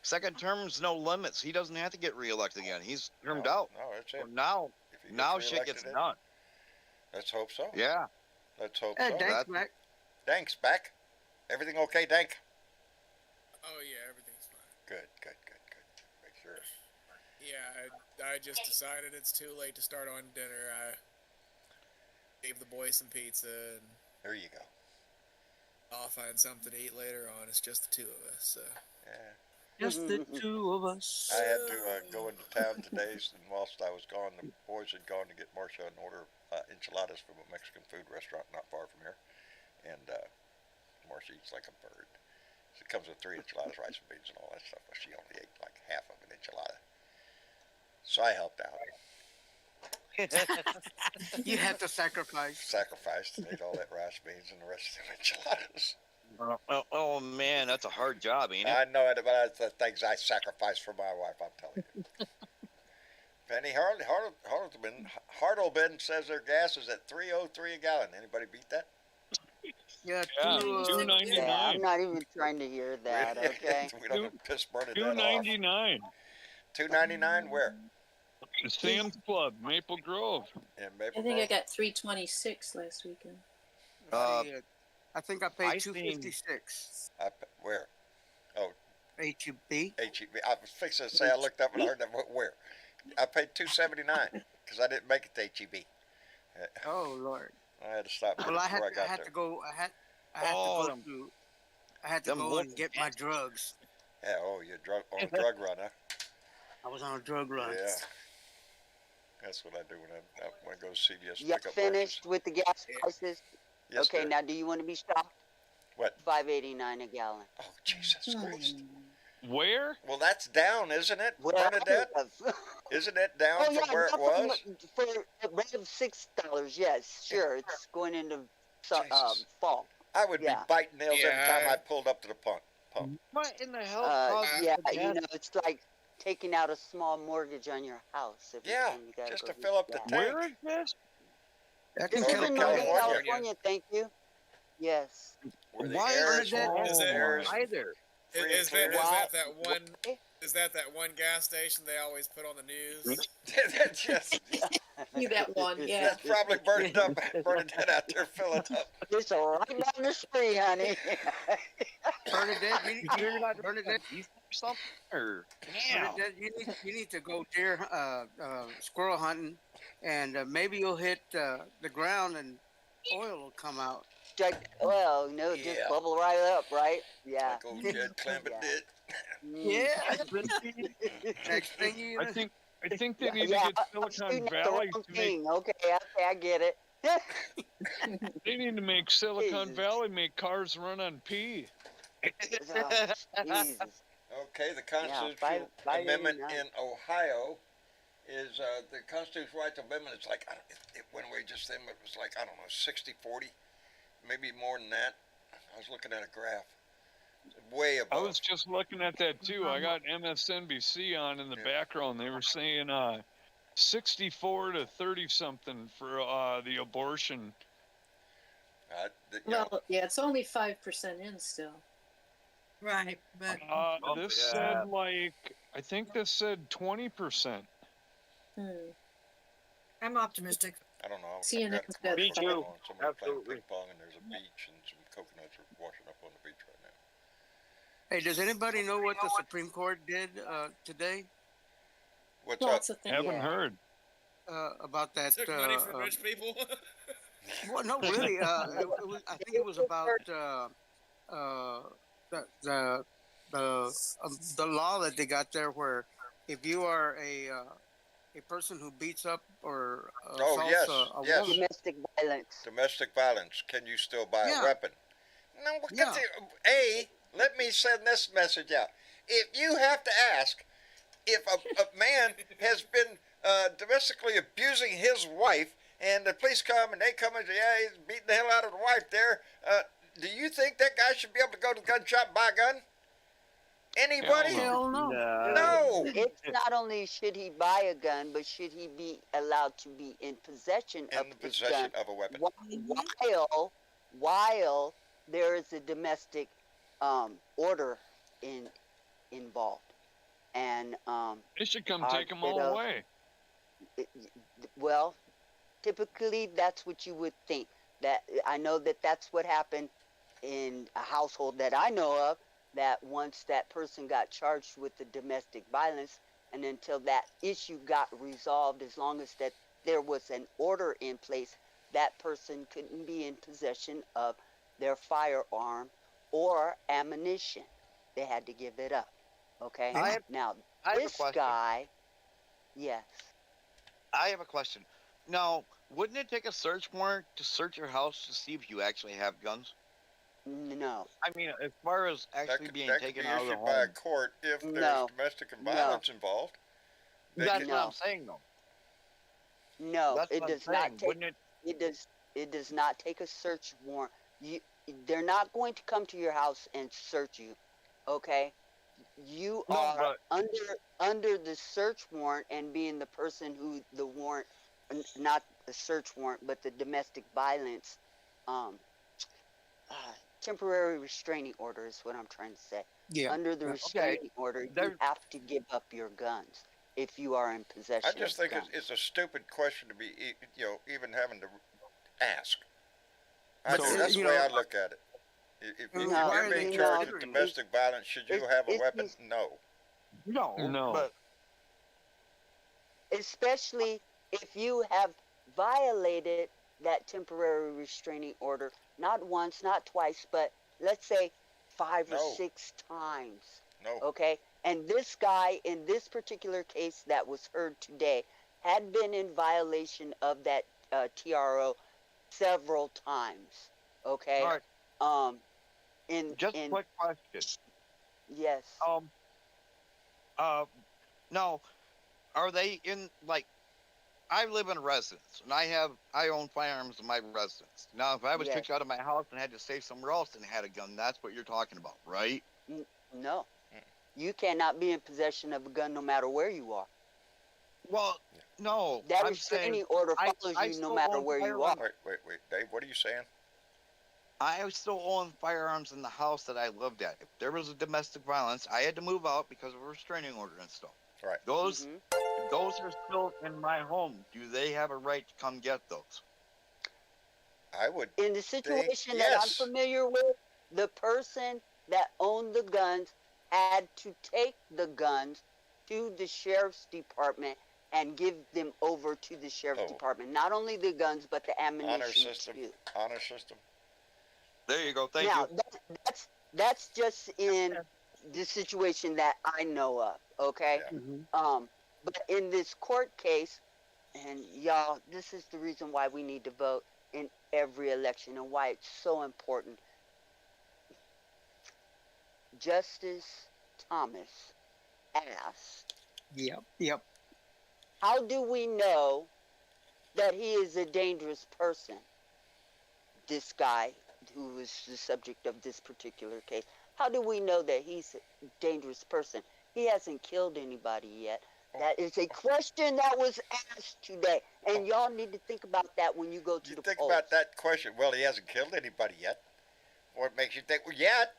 Second term's no limits. He doesn't have to get reelected again. He's termed No, out. no, that's So it. now, If he gets now shit gets reelected, done. let's hope so. Yeah. Let's hope Hey, so. thanks, That- Mac. Dank's back. Everything okay, Dank? Oh yeah, everything's fine. Good. Make sure. Yeah, I just decided it's too late to start on dinner. I gave the boys some pizza, and There you go. I'll find something to eat later on. It's just the two of us, so. Yeah. Just the two of us. I had to go into town today, and whilst I was gone, the boys had gone to get Marcia an order of enchiladas from a Mexican food restaurant not far from here. And Marcia eats like a bird. It comes with 3 enchiladas, rice and beans, and all that stuff. But she only ate like half of an enchilada. So I helped out. You had to sacrifice. Sacrificed and ate all that rice, beans, and the rest of the enchiladas. Oh, man, that's a hard job, ain't it? I know it, but that's the things I sacrificed for my wife, I'm telling you. Penny Hartleben says their gas is at $3.03 a gallon. Anybody beat that? Yeah, Yeah, two, $2.99. Yeah, I'm not even trying to hear that. Really? Okay. We don't have piss burning that off. $2.99. $2.99 where? Sam's Club, Maple Grove. In I Maple think I Grove? got 326 last weekend. I think I paid I seen- $2.56. Where? HEB. HEB. I was fixing to say I looked up and I heard that. Where? I paid $2.79 because I didn't make it to HEB. Oh Lord. I had to stop Well, I had before I got to there. go. I had Oh, to go to. I had to them go wolf and get my drugs. Yeah. Oh, you're on a drug run, huh? I was on a drug run. Yeah. That's what I do when I go to CVS. You pick up finished with the gas prices? Yes, Okay, dear. now do you want to be shocked? What? $5.89 a gallon. Oh, Jesus Christ. Where? Well, that's down, isn't it, Well, Bernadette? Isn't it down oh from yeah, where it nothing was? for a rate of $6. Yes, sure. It's going into Jesus. fall. I would Yeah. be biting nails every Yeah. time I pulled up to the pump. What in the hell caused Yeah, the you gas? know, it's like taking out a small mortgage on your house. Every Yeah, time you gotta just go to get fill up the gas. tank. Where is this? That's This in is in California. Northern California. California, thank you. Yes. Where the Why air are is there warm, Is the that- air is either? free and Is clear. that one? Is that one gas station they always put on the news? That's just, You that one, yeah. that's probably Bernadette out there filling up. It's right down the street, honey. Bernadette, You're not Bernadette, something? Or, damn. Bernadette, you need to go deer squirrel hunting, and maybe you'll hit the ground and oil will come out. Well, no, just Yeah. bubble right up, right? Yeah. Like old Jed Clampett Yeah. did. Mm. Next thing you I know, think they need Yeah, to get I'm Silicon shooting at the Valley wrong to make. thing. Okay, I get it. They need to make Silicon Jesus. Valley make cars run on pee. Oh, Jesus. Okay, the Constitutional five Amendment 89. in Ohio is the Constitutional Rights Amendment. It's like, it went away just then, but it was like, I don't know, 60-40, maybe more than that. I was looking at a graph. Way I above. was just looking at that too. I got MSNBC on in the Yeah. background. They were saying 64 to 30 something for the abortion. Well, yeah, it's only 5% in still. Right, but This yeah. said I think this said 20%. Hmm. I'm optimistic. I don't know. CNN I've got said commercials Me too. on, somebody playing Absolutely. ping pong, and there's a beach, and some coconuts are washing up on the beach right now. hey, does anybody know what the Supreme Court did today What's Lots up? of things. Haven't Yeah. heard. about that? Took money from rich people. Well, no, really. It was, I think it was about the law that they got there, where if you are a person who beats up or Oh, assaults yes, a yes. woman, Domestic violence. Domestic violence. Can you still buy Yeah. a weapon? No, because let me send this message out. If you have to ask if a man has been domestically abusing his wife, and the police come and they come and say, yeah, he's beating the hell out of the wife there, do you think that guy should be able to go to the gun shop and buy a gun? Anybody? hell no. No. It's not only should he buy a gun, but should he be allowed to be in possession of In the his possession gun of a weapon. while there is a domestic order involved, and They should come our take them all kiddo, away. well, typically that's what you would think. That I know that that's what happened in a household that I know of. That once that person got charged with the domestic violence, and until that issue got resolved, as long as that there was an order in place, that person couldn't be in possession of their firearm or ammunition. They had to give it up. Okay. I have, Now I have a this question. guy, yes. I have a question. Now, wouldn't it take a search warrant to search your house to see if you actually have guns? No. I mean, as far as That actually could, being that could taken be out of the issued by a home. court if there's No. domestic No. violence involved. They That's could, what I'm No. saying, though. No. That's It what I'm does not saying. take. Wouldn't it? It does not take a search warrant. You, they're not going to come to your house and search you. Okay. You No, are but under the search warrant, and being the person who the warrant, not the search warrant, but the domestic violence, um, uh, temporary restraining order is what I'm trying to say. Yeah. Under the Yeah. okay, restraining order, you there. have to give up your guns if you are in I possession just of think guns. it's a stupid question to be, even having to ask. I But do. So, That's the you way know, I look at it. If No, why you're are they being you charged know, with considering it? domestic violence, should you have a weapon? it's No. No, No. but especially if you have violated that temporary restraining order not once, not twice, but let's say 5 or No. 6 times. No. Okay? And this guy in this particular case that was heard today had been in violation of that TRO several times. Okay? all right. Um in Just in quick question. yes. Um. Now, are they in like? I live in a residence, and I own firearms in my residence. Now, if I was Yes. kicked out of my house and had to stay somewhere else and had a gun, that's what you're talking about, right? No. You cannot be in possession of a gun no matter where you are. Well, no, That I'm saying restraining order I follows I you no still matter own where you are. firearms. Wait, Dave. What are you saying? I still own firearms in the house that I lived at. If there was a domestic violence, I had to move out because of a restraining order and stuff. Right. Those Mhm. those are still in my home. Do they have a right to come get those? I would In the think situation that I'm yes. familiar with, the person that owned the guns had to take the guns to the sheriff's department and give them over to the sheriff's Oh. department. Not only the guns, but the Honor ammunition system. too. Honor system. There you go. Thank Now, you. that's just in the situation that I know of. Okay. Yeah. Mm-hmm. But in this court case, and y'all, this is the reason why we need to vote in every election and why it's so important. Justice Thomas asked, Yep. how do we know that he is a dangerous person? This guy who is the subject of this particular case. How do we know that he's a dangerous person? He hasn't killed anybody yet. That is a question that was asked today. And y'all need to think about that when you go to You the think polls. about that question. Well, he hasn't killed anybody yet. What makes you think, well, yet?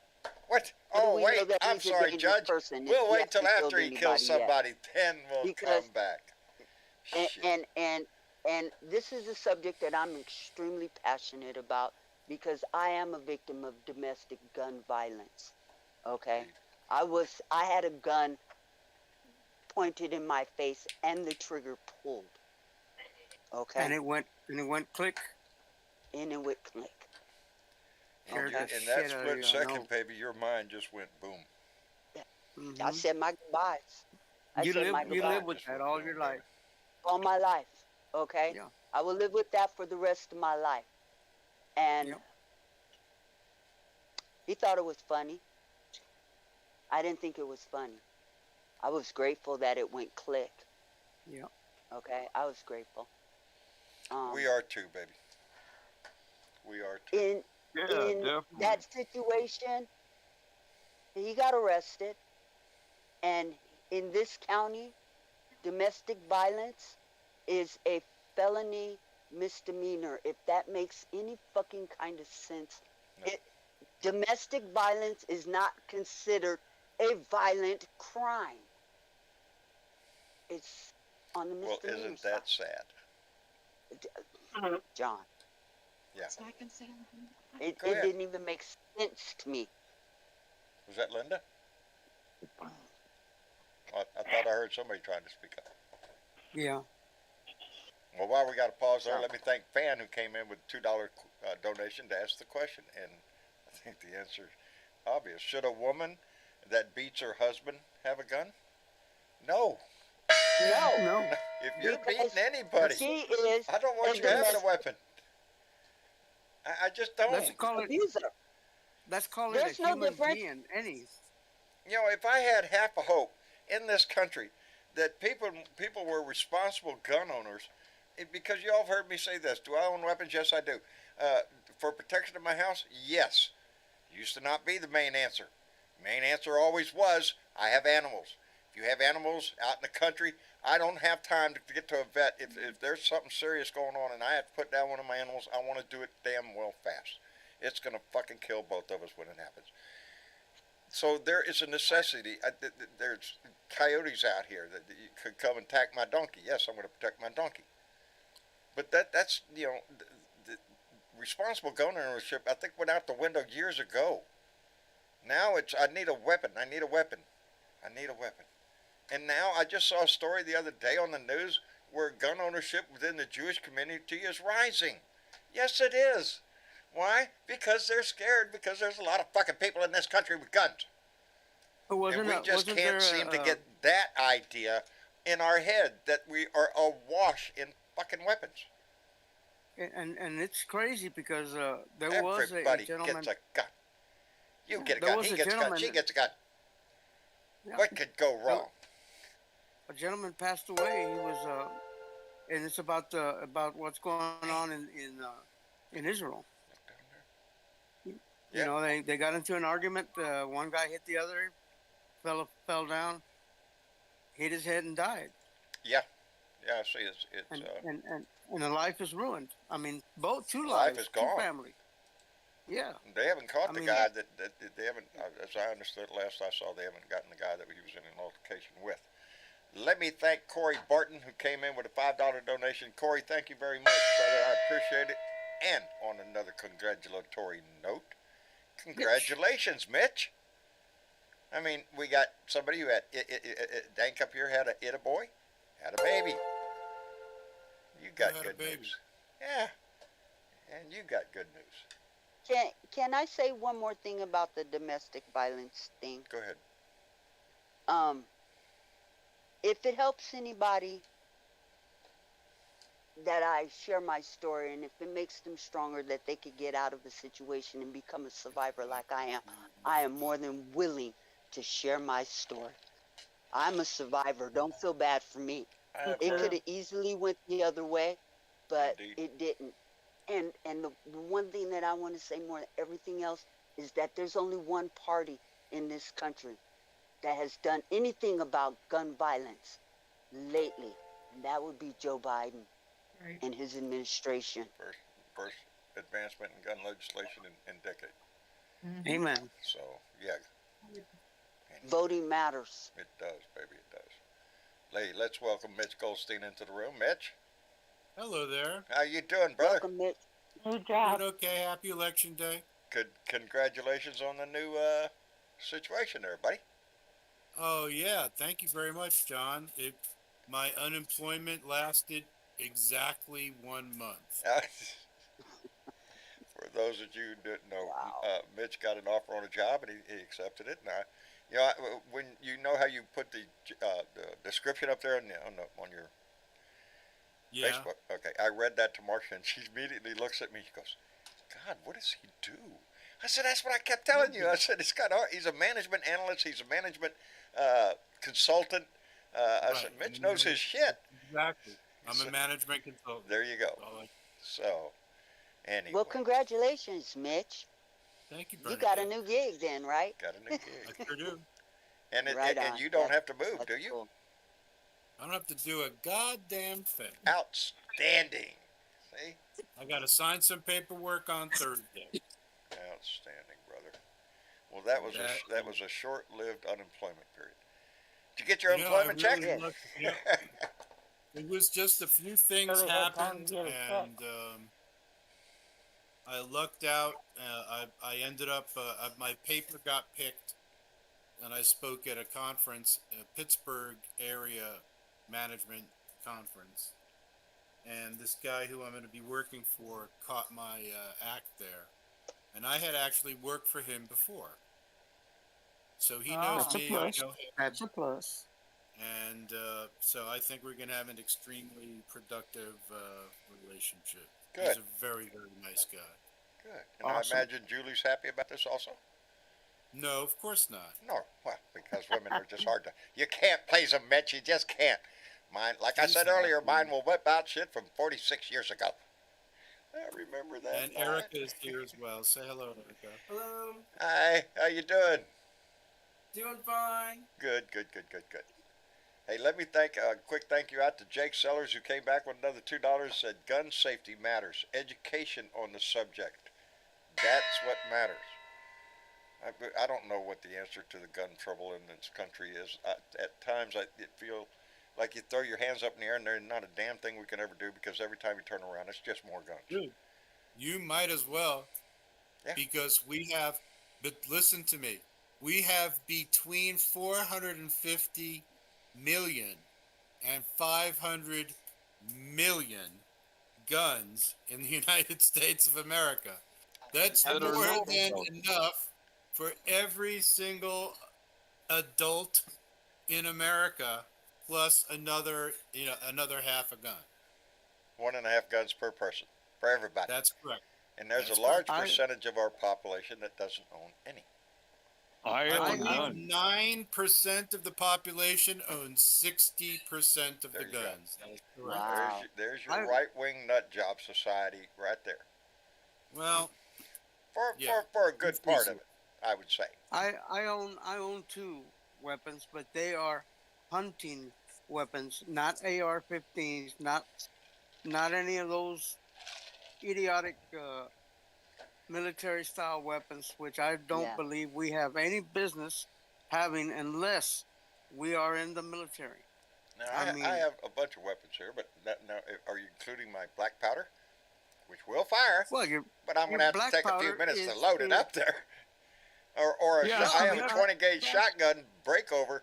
What? How do Oh, we know wait. that I'm he's a sorry, dangerous Judge. person if We'll he wait till hasn't after killed he kills anybody yet? somebody. Then we'll Because- come back. Shit. And this is a subject that I'm extremely passionate about because I am a victim of domestic gun violence. Okay? I had a gun pointed in my face and the trigger pulled. Okay? And it went click. And it would click. Scared Okay. the In that shit out of split you, I second, know. baby, your mind just went boom. Mhm. I said my goodbyes. You said live my you goodbyes live with Just that went all boom, your baby. life. all my life. Okay? Yeah. I will live with that for the rest of my life. And Yep. he thought it was funny. I didn't think it was funny. I was grateful that it went click. Yep. Okay? I was grateful. We are too, baby. We are too. In Yeah, in definitely. that situation, he got arrested. And in this county, domestic violence is a felony misdemeanor. If that makes any fucking kind of sense. No. Domestic violence is not considered a violent crime. It's on the Well, misdemeanor isn't side. that sad? John. Yeah. It Go ahead. didn't even make sense to me. Was that Linda? I thought I heard somebody trying to speak up. Yeah. Well, while we got a pause there, let me thank Fan who came in with a $2 donation to ask the question. And I think the answer is obvious. Should a woman that beats her husband have a gun? No. No. If you're Because beating anybody, she is I don't want a you having a domestic weapon. I just don't. Let's call it. abuser. Let's call it There's a no human difference. being. Any. You know, if I had half a hope in this country that people were responsible gun owners, because you all have heard me say this. Do I own weapons? Yes, I do. For protection of my house? Yes. Used to not be the main answer. Main answer always was, I have animals. If you have animals out in the country, I don't have time to get to a vet. If there's something serious going on and I have to put down one of my animals, I want to do it damn well fast. It's going to fucking kill both of us when it happens. So there is a necessity. There's coyotes out here that you could come and attack my donkey. Yes, I'm going to protect my donkey. But that's the responsible gun ownership, I think, went out the window years ago. Now it's, I need a weapon. I need a weapon. I need a weapon. And now I just saw a story the other day on the news where gun ownership within the Jewish community is rising. Yes, it is. Why? Because they're scared, because there's a lot of fucking people in this country with guns. And we just can't seem to get that idea in our head that we are awash in fucking weapons. And it's crazy because there was a Everybody gentleman. gets a gun. You get a there gun, was he a gets a gun, gentleman- she gets a gun. Yeah. What could go wrong? A gentleman passed away. He was, and it's about what's going on in Israel. You know, they got into an argument. One guy hit the other, fell down, hit his head, and died. Yeah, I see. It's And the life is ruined. I mean, two Life lives, is gone. two family. Yeah. They haven't caught I the mean, guy that they haven't, as I understood last I saw, they haven't gotten the guy that he was in an altercation with. Let me thank Corey Barton, who came in with a $5 donation. Corey, thank you very much, brother. I appreciate it. And on another congratulatory note, congratulations, Mitch. I mean, we got somebody who had, Dank up here had a boy, had a baby. You got good news. Yeah. And you got good news. Can I say one more thing about the domestic violence thing? Go ahead. If it helps anybody that I share my story, and if it makes them stronger that they could get out of the situation and become a survivor like I am more than willing to share my story. I'm a survivor. Don't feel bad for me. It could have easily went the other way, but it didn't. And the one thing that I want to say more than everything else is that there's only one party in this country that has done anything about gun violence lately, and that would be Joe Biden and his administration. First advancement in gun legislation in decades. Mm-hmm. Amen. So, yeah. Voting matters. It does, baby, it does. Hey, let's welcome Mitch Goldstein into the room. Mitch? Hello there. How you doing, brother? Welcome, Mitch. Good job. Doing okay. Happy election day. Congratulations on the new situation there, buddy. Oh, yeah. Thank you very much, John. My unemployment lasted exactly 1 month. For those of you who didn't know, Mitch got an offer on a job and he accepted it. And when you know how you put the description up there on your Facebook. Okay, I read that to Marcia, and she immediately looks at me. She goes, "God, what does he do?" I said, "That's what I kept telling you." I said, he's a management analyst. He's a management consultant. I said, Mitch knows his shit. Exactly. I'm a management consultant. There you go. So, anyway. Well, congratulations, Mitch. Thank you, You got a new gig then, right? Got a new gig. I sure do. And you don't have to move, do you? Cool. I don't have to do a goddamn thing. Outstanding. See? I got to sign some paperwork on Thursday. Outstanding, brother. Well, that was That a short-lived unemployment period. Did you get your I unemployment check? really lucked, yeah. It was just a few things they had time happened, to get a check. and I lucked out. I ended up my paper got picked, and I spoke at a conference, a Pittsburgh area management conference, and this guy who I'm going to be working for caught my act there, and I had actually worked for him before, so he knows That's a me. I plus. know him. That's a plus. And so I think we're going to have an extremely productive relationship. Good. He's a very, very nice guy. Good. And Awesome. I imagine Julie's happy about this also? No, of course not. No, well, because women are just hard to... You can't please them, Mitch. You just can't. Mine, like I said earlier, mine will whip out shit from 46 years ago. I remember that. And Erica is here as well. Say hello, Erica. Hello, Hi, how you doing? doing fine. Good. Hey, let me thank a quick thank you out to Jake Sellers, who came back with another $2, said gun safety matters. Education on the subject. That's what matters. I don't know what the answer to the gun trouble in this country is. At times, I feel like you throw your hands up in the air and there's not a damn thing we can ever do, because every time you turn around, it's just more guns. Dude, you might as well. Yeah. Because we have, but listen to me, we have between 450 million and 500 million guns in the United States of America. That's That are more legal. than enough for every single adult in America, plus another half a gun. 1.5 guns per person for everybody. That's correct. And there's That's a large correct. percentage of our population that doesn't own any. I I own believe none. 9% of the population owns 60% of There the you go. guns. That is correct. Wow. There's your right-wing nut job society right there. Well, For a good It's part of reasonable. it, I would say. I own 2 weapons, but they are hunting weapons, not AR-15s, not any of those idiotic military-style weapons, which I don't Yeah. believe we have any business having unless we are in the military. Now, I I mean- have a bunch of weapons here, but now, are you including my black powder? Which will fire, Well, your but I'm your going to have to black take a few powder minutes to is- load it is- up there. Or Yeah, I have a yeah. 20 gauge shotgun breakover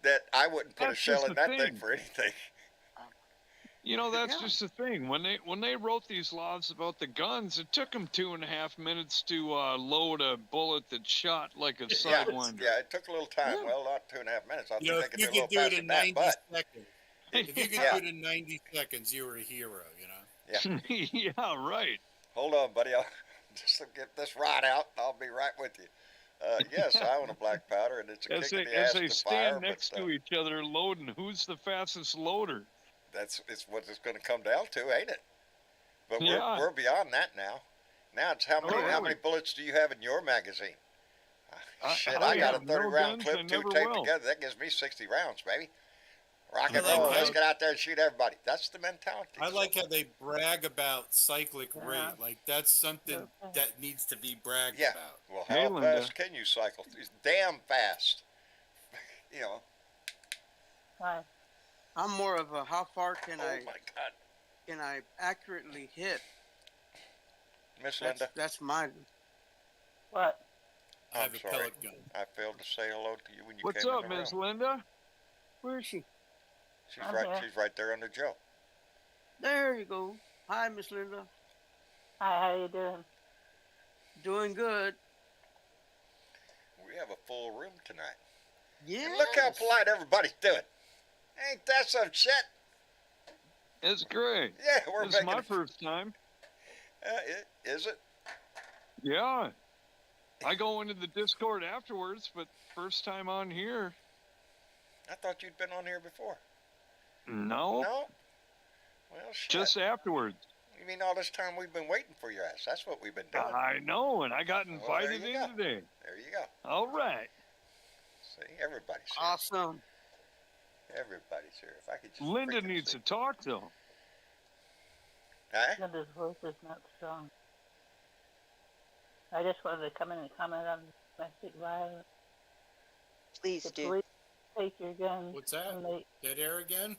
that I wouldn't put a That's shell just in the that thing thing. for anything. You know, that's Yeah. just the thing. When they wrote these laws about the guns, it took them 2.5 minutes to load a bullet that shot like a Yeah, sidewinder. yeah, it took a little time. Yeah. Well, not 2.5 minutes. I you think know, they if could you do a can little do it faster in than that, 90 but seconds, if you can Yeah. do it in 90 seconds, you're a hero, you know? Yeah, right. hold on, buddy. I'll just get this rod out. I'll be right with you. Yes, I own a black powder, and it's a As kick in they, the as ass they to stand fire. next But to each other loading, who's the fastest loader? it's what it's going to come down to, ain't it? But Yeah. we're beyond that now. Now it's how many bullets do you have in your magazine? Shit, I got a have 30 no round guns, I clip, 2 never taped will. together. That gives me 60 rounds, baby. Rock and I like roll. how- Let's get out there and shoot everybody. That's the mentality. I like how they brag about cyclic Yeah. rate. Like, that's something that needs to be bragged Yeah. about. Well, Hey, how Linda. fast can you cycle? It's damn fast. You know. Hi. I'm more of a how far can Oh my God, I accurately hit? Miss Linda. That's my What? I have I'm a sorry. pellet gun. I failed to say hello to you when you What's came up, in the Miss room. Linda? where is she? She's I'm right. here. She's right there under Joe. There you go. Hi, Miss Linda. Hi, how you doing? Doing good. We have a full room tonight. Yeah. And look how polite everybody's doing. Ain't that some shit? It's great. Yeah, we're This is making. my first time. Is it? Yeah. I go into the Discord afterwards, but first time on here. I thought you'd been on here before. No, No. Well, shit. just afterwards. You mean all this time we've been waiting for your ass? That's what we've been doing. I know, and I got Well, invited there you in go. today. There you go. All right. See, everybody's here. Awesome. Everybody's here. If I could just. Linda freaking needs see. to talk though. Huh? Linda's voice is not strong. I just wanted to come in and comment on domestic violence. Please The do. police take your guns What's that? when they Dead air again?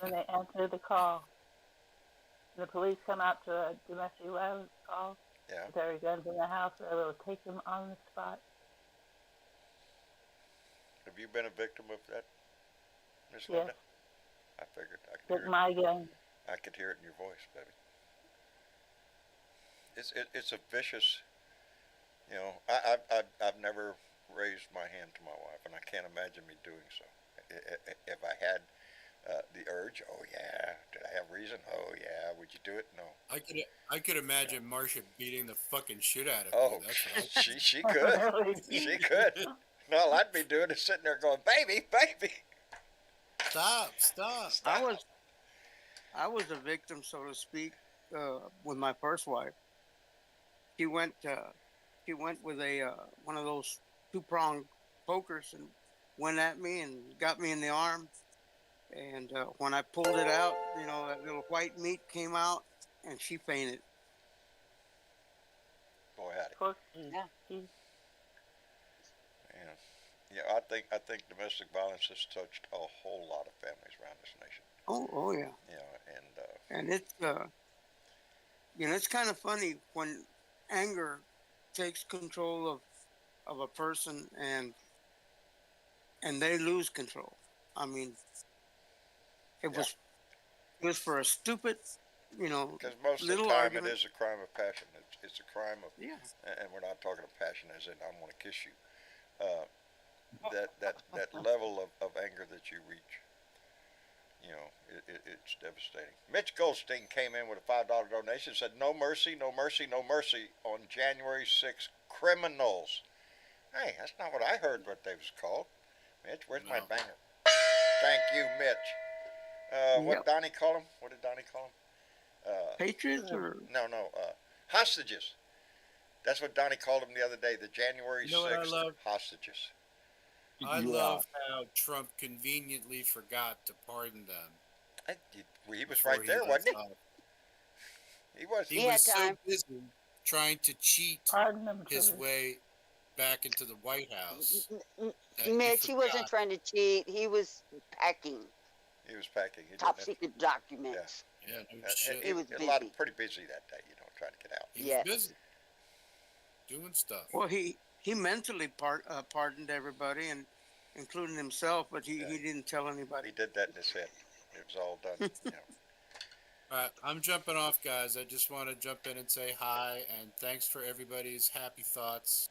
answer the call. When the police come out to a domestic violence call, Yeah. with their guns in the house, they're able to take them on the spot. Have you been a victim of that, Miss Yes. Linda? I figured I could Took hear it. my gun. I could hear it in your voice, baby. It's a vicious. You know, I've never raised my hand to my wife, and I can't imagine me doing so. If I had the urge, oh yeah. Did I have reason? Oh yeah. Would you do it? No. I could imagine Marcia beating the fucking shit out of Oh, you. That's what I she could. She could. No, all I'd be doing is sitting there going, baby, baby. Stop. I was a victim, so to speak, with my first wife. She went with a one of those two-pronged pokers and went at me and got me in the arm. And when I pulled it out, that little white meat came out, and she fainted. Boy, howdy. Of course, Yeah. Yeah, I think domestic violence has touched a whole lot of families around this nation. Oh yeah. Yeah, And it's it's kind of funny when anger takes control of a person and they lose control. I mean, it was for a stupid, because most of the little time argument. it is a crime of passion. It's a crime of, Yeah. and we're not talking of passion as in I want to kiss you. That level of anger that you reach, it's devastating. Mitch Goldstein came in with a $5 donation, said no mercy, no mercy, no mercy on January 6th criminals. Hey, that's not what I heard what they was called. Mitch, where's my banger? Thank you, Mitch. What Donnie call him? What did Donnie call him? Patriots or no, hostages. That's what Donnie called them the other day. The January 6th hostages. I love how Trump conveniently forgot to pardon them. He was right there, wasn't he? He was. He was so busy trying to cheat his way back into the White House. Mitch, he wasn't trying to cheat. He was packing. He was packing. Top secret documents. Yeah, no shit. He was busy. Pretty busy that day, trying to get out. He was busy doing stuff. Well, he mentally pardoned everybody, and including himself, but he didn't tell anybody. He did that in his head. It was all done. All right, I'm jumping off, guys. I just want to jump in and say hi, and thanks for everybody's happy thoughts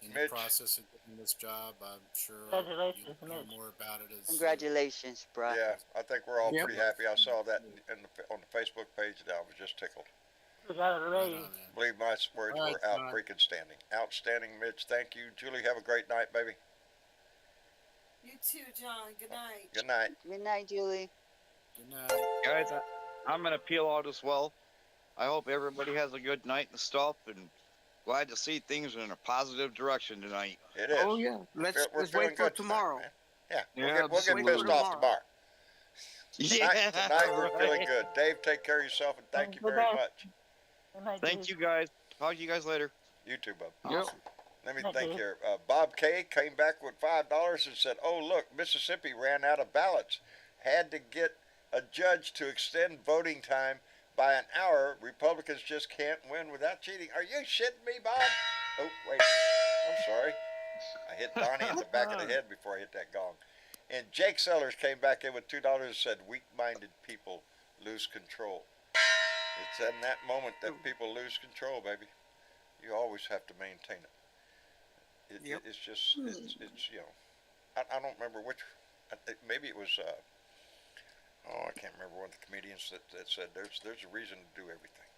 in the process of getting this job. I'm sure Congratulations, you'll know more about it. Congratulations, bro. Yeah, I think we're all pretty happy. I saw that on the Facebook page, and I was just tickled. Believe my words were out freaking standing. Outstanding, Mitch. Thank you. Julie, have a great night, baby. You too, John. Good night. Good night. Good night, Julie. Good night. Guys, I'm going to peel out as well. I hope everybody has a good night and stuff, and glad to see things in a positive direction tonight. It is. Oh, yeah. Let's wait for tomorrow. Tonight, we'll get pissed off tomorrow. Tonight we're feeling good. Dave, take care of yourself, and thank you very much. Thank you, guys. Talk to you guys later. You too, bub. Yep. Let me think here. Bob K. came back with $5 and said, oh, look, Mississippi ran out of ballots. Had to get a judge to extend voting time by an hour. Republicans just can't win without cheating. Are you shitting me, Bob? Oh, wait. I'm sorry. I hit Donnie in the back of the head before I hit that gong. And Jake Sellers came back in with $2 and said, weak-minded people lose control. It's in that moment that people lose control, baby. You always have to maintain it. It's just, it's I don't remember which, maybe it was, I can't remember one of the comedians that said there's a reason to do everything.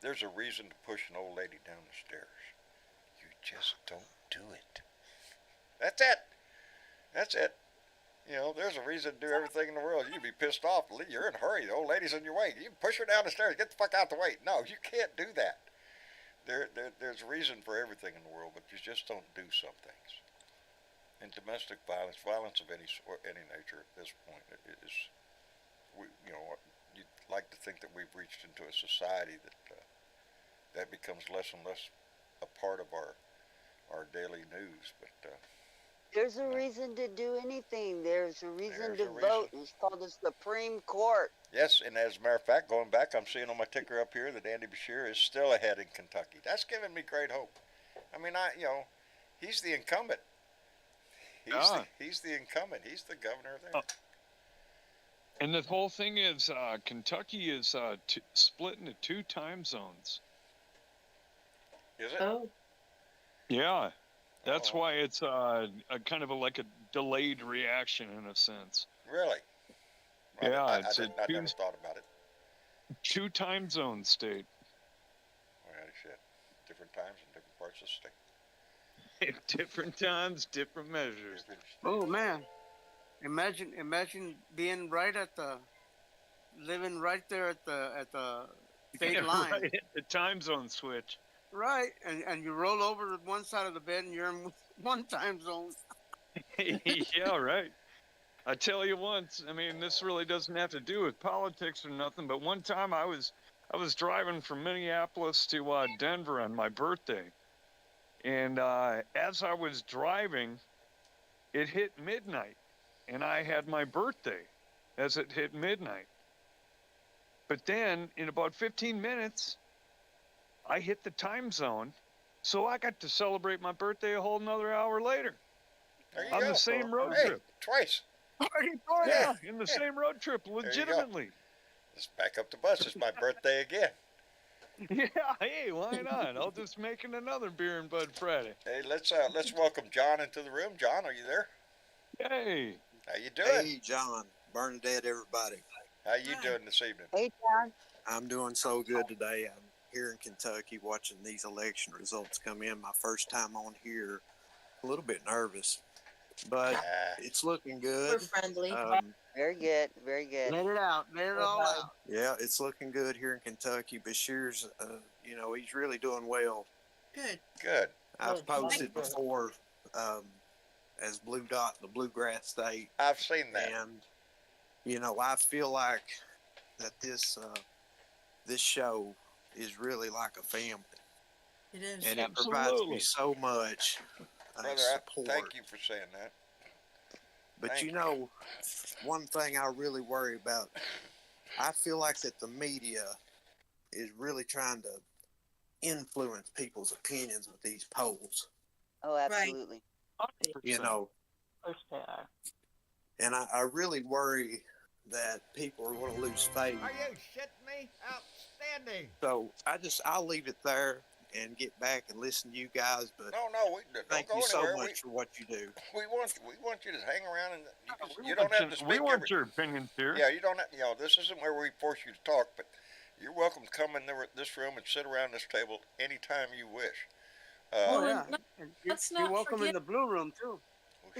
There's a reason to push an old lady down the stairs. You just don't do it. That's it. That's it. There's a reason to do everything in the world. You'd be pissed off. You're in a hurry. The old lady's in your way. You push her down the stairs. Get the fuck out the way. No, you can't do that. There's a reason for everything in the world, but you just don't do some things. And domestic violence of any nature at this point is, you'd like to think that we've reached into a society that becomes less and less a part of our our daily news. But There's a reason to do anything. There's a reason There's to a reason. vote. It's called the Supreme Court. yes, and as a matter of fact, going back, I'm seeing on my ticker up here that Andy Beshear is still ahead in Kentucky. That's giving me great hope. I mean, he's the incumbent. He's the incumbent. He's the governor there. And the whole thing is, Kentucky is split into 2 time zones. Is it? Oh. Yeah, that's why it's a kind of like a delayed reaction in a sense. Really? Yeah, I it's never thought about it. 2 time zone state. Well, shit. Different times in different parts of the state. Different times, different measures. Oh man, imagine being living right there at the state line. Right, the time zone switch. Right, and you roll over to one side of the bed and you're in one time zone. Yeah, right. I tell you once, I mean, this really doesn't have to do with politics or nothing, but one time I was driving from Minneapolis to Denver on my birthday. And as I was driving, it hit midnight, and I had my birthday as it hit midnight. But then, in about 15 minutes, I hit the time zone, so I got to celebrate my birthday a whole another hour later. There you on go. the same road Hey, trip. twice. Yeah, in the same road trip, legitimately. Let's back up the bus. It's my birthday again. Yeah, hey, why not? I'll just make it another Beer and Bud Friday. Hey, let's welcome John into the room. John, are you there? Hey. How you doing? Hey, John. Bernadette, everybody. How you doing this evening? Hey, John. I'm doing so good today. I'm here in Kentucky watching these election results come in. My first time on here. A little bit nervous, but it's looking good. We're friendly. Very good. Very good. Let it out. Let it all out. Yeah, it's looking good here in Kentucky. Beshear's, he's really doing well. Good. Good. I've posted before as Blue Dot, the Bluegrass State. I've seen that. And, I feel like that this show is really like a family. It is. And it provides me so much Brother, support. thank you for saying that. But Thank one thing I really worry about, I feel like that the media is really trying to influence people's opinions with these polls. Oh, absolutely. You know, Of course they are. and I really worry that people are going to lose faith. Are you shitting me? Outstanding. So I'll leave it there and get back and listen to you guys. But No, don't thank go you so anywhere. much for what you do. We want you to hang around and you don't have to speak. We want your opinions here. Yeah, you don't have, this isn't where we force you to talk, but you're welcome to come in this room and sit around this table anytime you wish. Oh, yeah. And let's you're not welcome in forget- the blue room, too.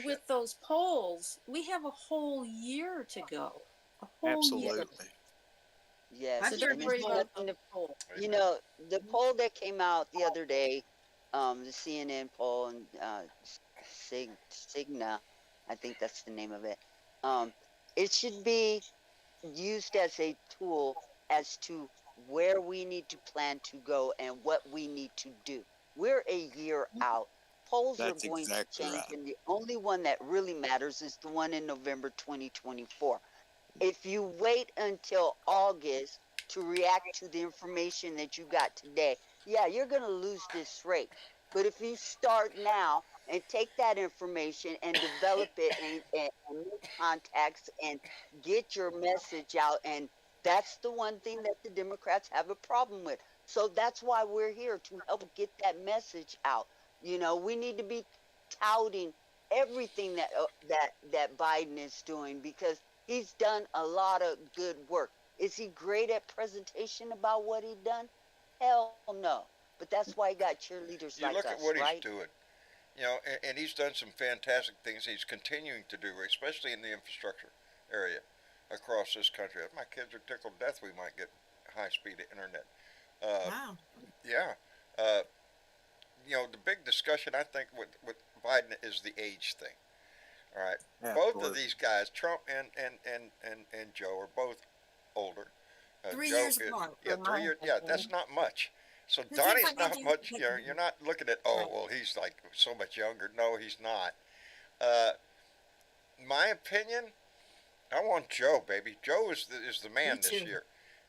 With those polls, we have a whole year to go. A whole year. Absolutely. Yes. So don't worry about the poll. You know, the poll that came out the other day, the CNN poll and Cigna, I think that's the name of it. It should be used as a tool as to where we need to plan to go and what we need to do. We're a year out. Polls That's are going exactly to change, right. and the only one that really matters is the one in November 2024. If you wait until August to react to the information that you got today, yeah, you're going to lose this race. But if you start now and take that information and develop it and make contacts and get your message out, and that's the one thing that the Democrats have a problem with. So that's why we're here, to help get that message out. You know, we need to be touting everything that Biden is doing, because he's done a lot of good work. Is he great at presentation about what he done? Hell no. But that's why he got cheerleaders You like look us, at what right? he's doing, and he's done some fantastic things. He's continuing to do, especially in the infrastructure area across this country. My kids are tickled to death we might get high-speed internet. Wow. Yeah. The big discussion, I think, with Biden is the age thing. All right. Both of these guys, Trump and Joe, are both older. 3 Joe years is- apart. Yeah, 3 years. Yeah, that's not much. So The thing Donnie's find not out much. that- You're not looking at. Oh Right. well, he's like so much younger. No, he's not. Uh, my opinion, I want Joe, baby. Joe is the man this too. year.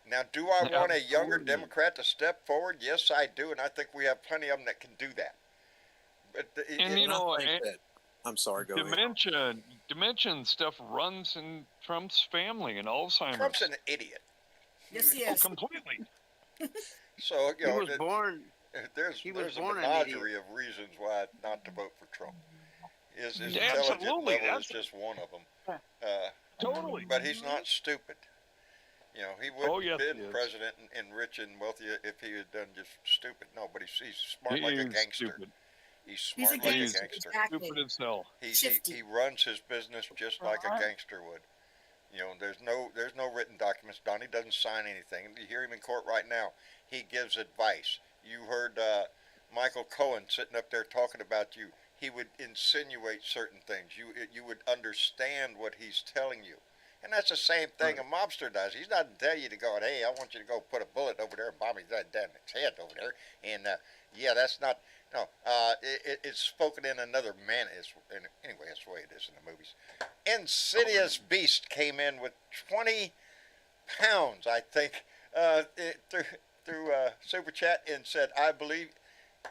Now, do I want a younger Absolutely. Democrat to step forward? Yes, I do, and I think we have plenty of them that can do that. But And you And I know, think that. I'm sorry. Go ahead. dementia and stuff runs in Trump's family and Alzheimer's. Trump's an idiot. Yes, he Oh, is. completely. So He was born. there's He was a born an menagerie of reasons why not to vote for Trump. His Yeah, intelligent absolutely, level is that's- just one of them. Totally. But he's not stupid. You know, he wouldn't Oh, yes, have he been is. president and rich and wealthy if he had done just stupid. No, but he's smart like a He's gangster. stupid. He's He's smart a like a gangster. gangster. Exactly. Stupid as hell. He runs his business just like a gangster would. You know, there's no written documents. Donnie doesn't sign anything. You hear him in court right now. He gives advice. You heard Michael Cohen sitting up there talking about you. He would insinuate certain things. You would understand what he's telling you. And that's the same thing a mobster does. He's not tell you to go, hey, I want you to go put a bullet over there and bomb his damn head over there. And yeah, that's not. No, it's spoken in another manner. Anyway, that's the way it is in the movies. Insidious Beast came in with 20 pounds, I think, through Super Chat and said, I believe,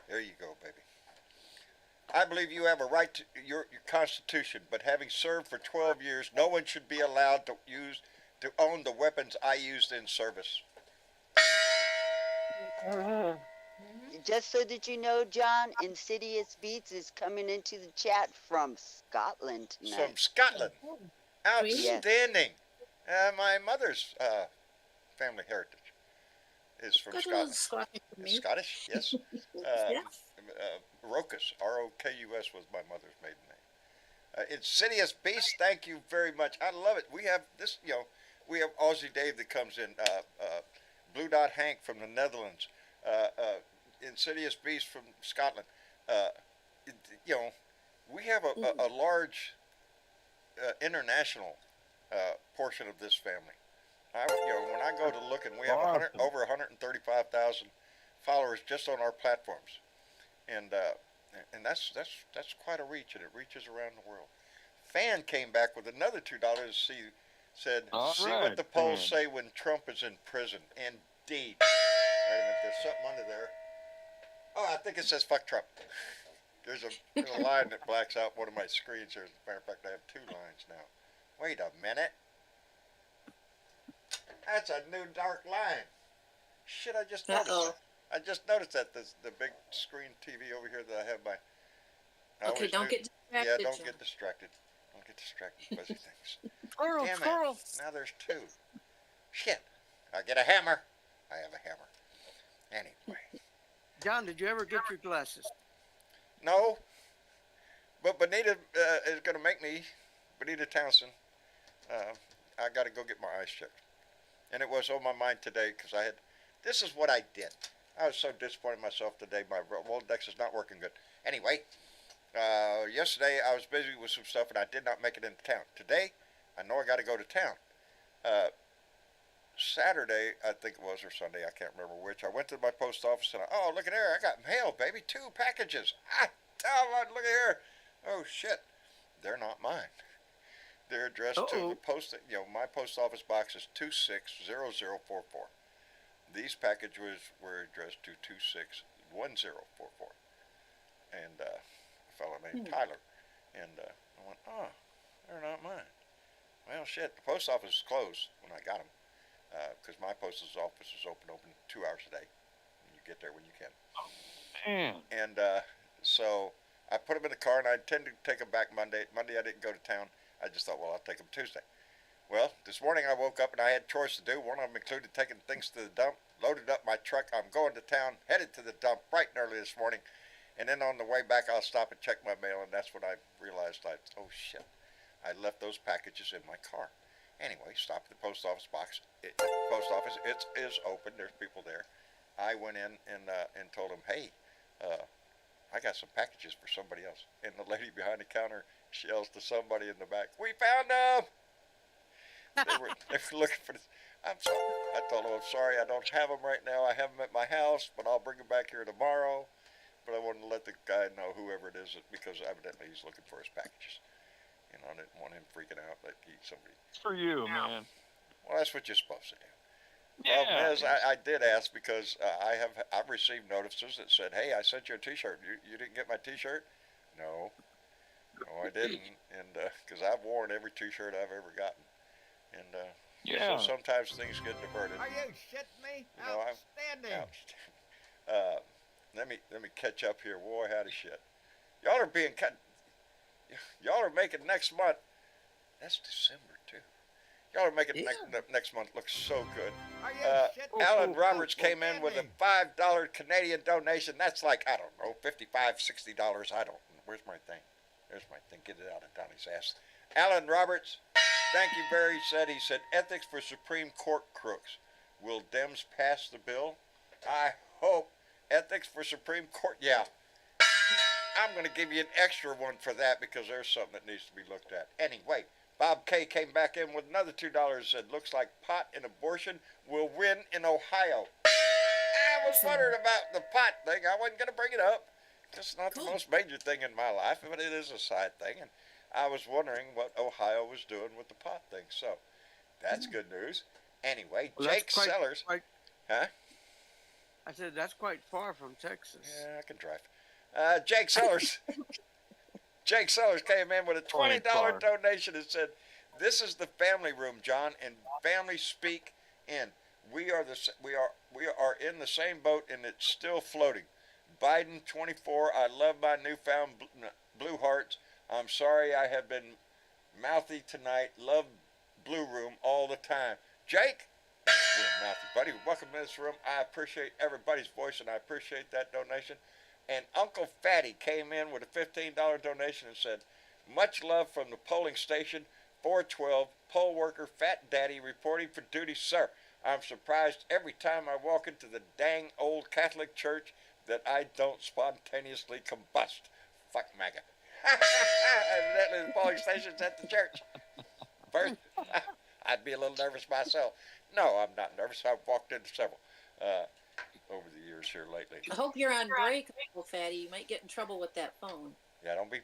there you go, baby. I believe you have a right to your Constitution, but having served for 12 years, no one should be allowed to own the weapons I used in service. Just so that you know, John, Insidious Beats is coming into the chat from Scotland tonight. From Scotland. Outstanding. My mother's family heritage is from Scotland. Scottish, yes. Rokus, R-O-K-U-S was my mother's maiden name. Insidious Beast, thank you very much. I love it. We have this, we have Aussie Dave that comes in, Blue Dot Hank from the Netherlands, Insidious Beast from Scotland. We have a large international portion of this family. When I go to look, and we have over 135,000 followers just on our platforms, and that's quite a reach, and it reaches around the world. Fan came back with another $2. Said, see what the polls say when Trump is in prison. Indeed. Wait a minute, there's something under there. Oh, I think it says fuck Trump. There's a line that blacks out one of my screens here. As a matter of fact, I have two lines now. Wait a minute. That's a new dark line. Shit, I just noticed that. I just noticed that the big screen TV over here that I have my. Okay, don't get distracted. Yeah, don't John. get distracted. Don't get distracted. Fuzzy things. Squirrel, Damn squirrel. it! Now there's two. Shit! I get a hammer. I have a hammer. Anyway. John, did you ever get your glasses? No. But Bonita is going to make me. Bonita Townsend. I got to go get my eyes checked. And it was on my mind today because I had. This is what I did. I was so disappointed in myself today. My Rolodex is not working good. Anyway, yesterday I was busy with some stuff and I did not make it into town. Today, I know I got to go to town. Saturday, I think it was, or Sunday, I can't remember which. I went to my post office and oh, look at there. I got mail, baby. 2 packages. Look at here. Oh, shit. They're not mine. They're addressed to the post. My post office box is 260044. These packages were addressed to 261044. And a fellow named Tyler. And I went, oh, they're not mine. Well, shit, the post office is closed when I got them. Because my post office is open 2 hours a day. You get there when you can. And so I put them in the car, and I intended to take them back Monday. Monday I didn't go to town. I just thought, well, I'll take them Tuesday. Well, this morning I woke up and I had chores to do. One of them included taking things to the dump, loaded up my truck. I'm going to town, headed to the dump bright and early this morning. And then on the way back, I'll stop and check my mail, and that's when I realized, oh, shit, I left those packages in my car. Anyway, stopped at the post office box. The post office, it is open. There's people there. I went in and told them, hey, I got some packages for somebody else. And the lady behind the counter yells to somebody in the back, we found them! They were looking for this. I'm sorry. I told him, I'm sorry, I don't have them right now. I have them at my house, but I'll bring them back here tomorrow. But I wanted to let the guy know, whoever it is, because evidently he's looking for his packages. You know, I didn't want him freaking out like somebody. It's for you, man. Well, that's what you're supposed to do. Yeah. Problem is, I did ask because I've received notices that said, "Hey, I sent you a T-shirt. You didn't get my T-shirt?" No, I didn't, and because I've worn every T-shirt I've ever gotten, and Yeah. so sometimes things get diverted. Are you shitting me? You know, Outstanding. Let me catch up here. Boy, howdy shit. Y'all are being cut. Y'all are making next month. That's December too. Y'all are making next month look so good. Are you shitting me? Alan Roberts came in with a $5 Canadian donation. That's like, I don't know, $55, $60. I don't. Where's my thing? There's my thing. Get it out of Donnie's ass. Alan Roberts, thank you very said. He said, ethics for Supreme Court crooks. Will Dems pass the bill? I hope. Ethics for Supreme Court. Yeah. I'm going to give you an extra one for that because there's something that needs to be looked at. Anyway, Bob K. came back in with another $2 and said, looks like pot and abortion will win in Ohio. I was wondering about the pot thing. I wasn't going to bring it up. It's not the most major thing in my life, but it is a side thing. And I was wondering what Ohio was doing with the pot thing. So that's good news. Anyway, Well, Jake Sellers. Huh? I said that's quite far from Texas. Yeah, I can drive. Jake Sellers. Jake Sellers came in with a $20 donation and said, "This is the family room, John, and families speak in. We are in the same boat, and it's still floating. Biden 24. I love my newfound blue hearts. I'm sorry I have been mouthy tonight. Love Blue Room all the time." Jake, mouthy buddy, welcome to this room. I appreciate everybody's voice, and I appreciate that donation. And Uncle Fatty came in with a $15 donation and said, "Much love from the polling station, 412, poll worker Fat Daddy reporting for duty, sir. I'm surprised every time I walk into the dang old Catholic church that I don't spontaneously combust. Fuck MAGA." Evidently the polling station's at the church. First, I'd be a little nervous myself. No, I'm not nervous. I've walked into several over the years here lately. I hope you're on break, Uncle Fatty. You might get in trouble with that phone. Yeah, don't be.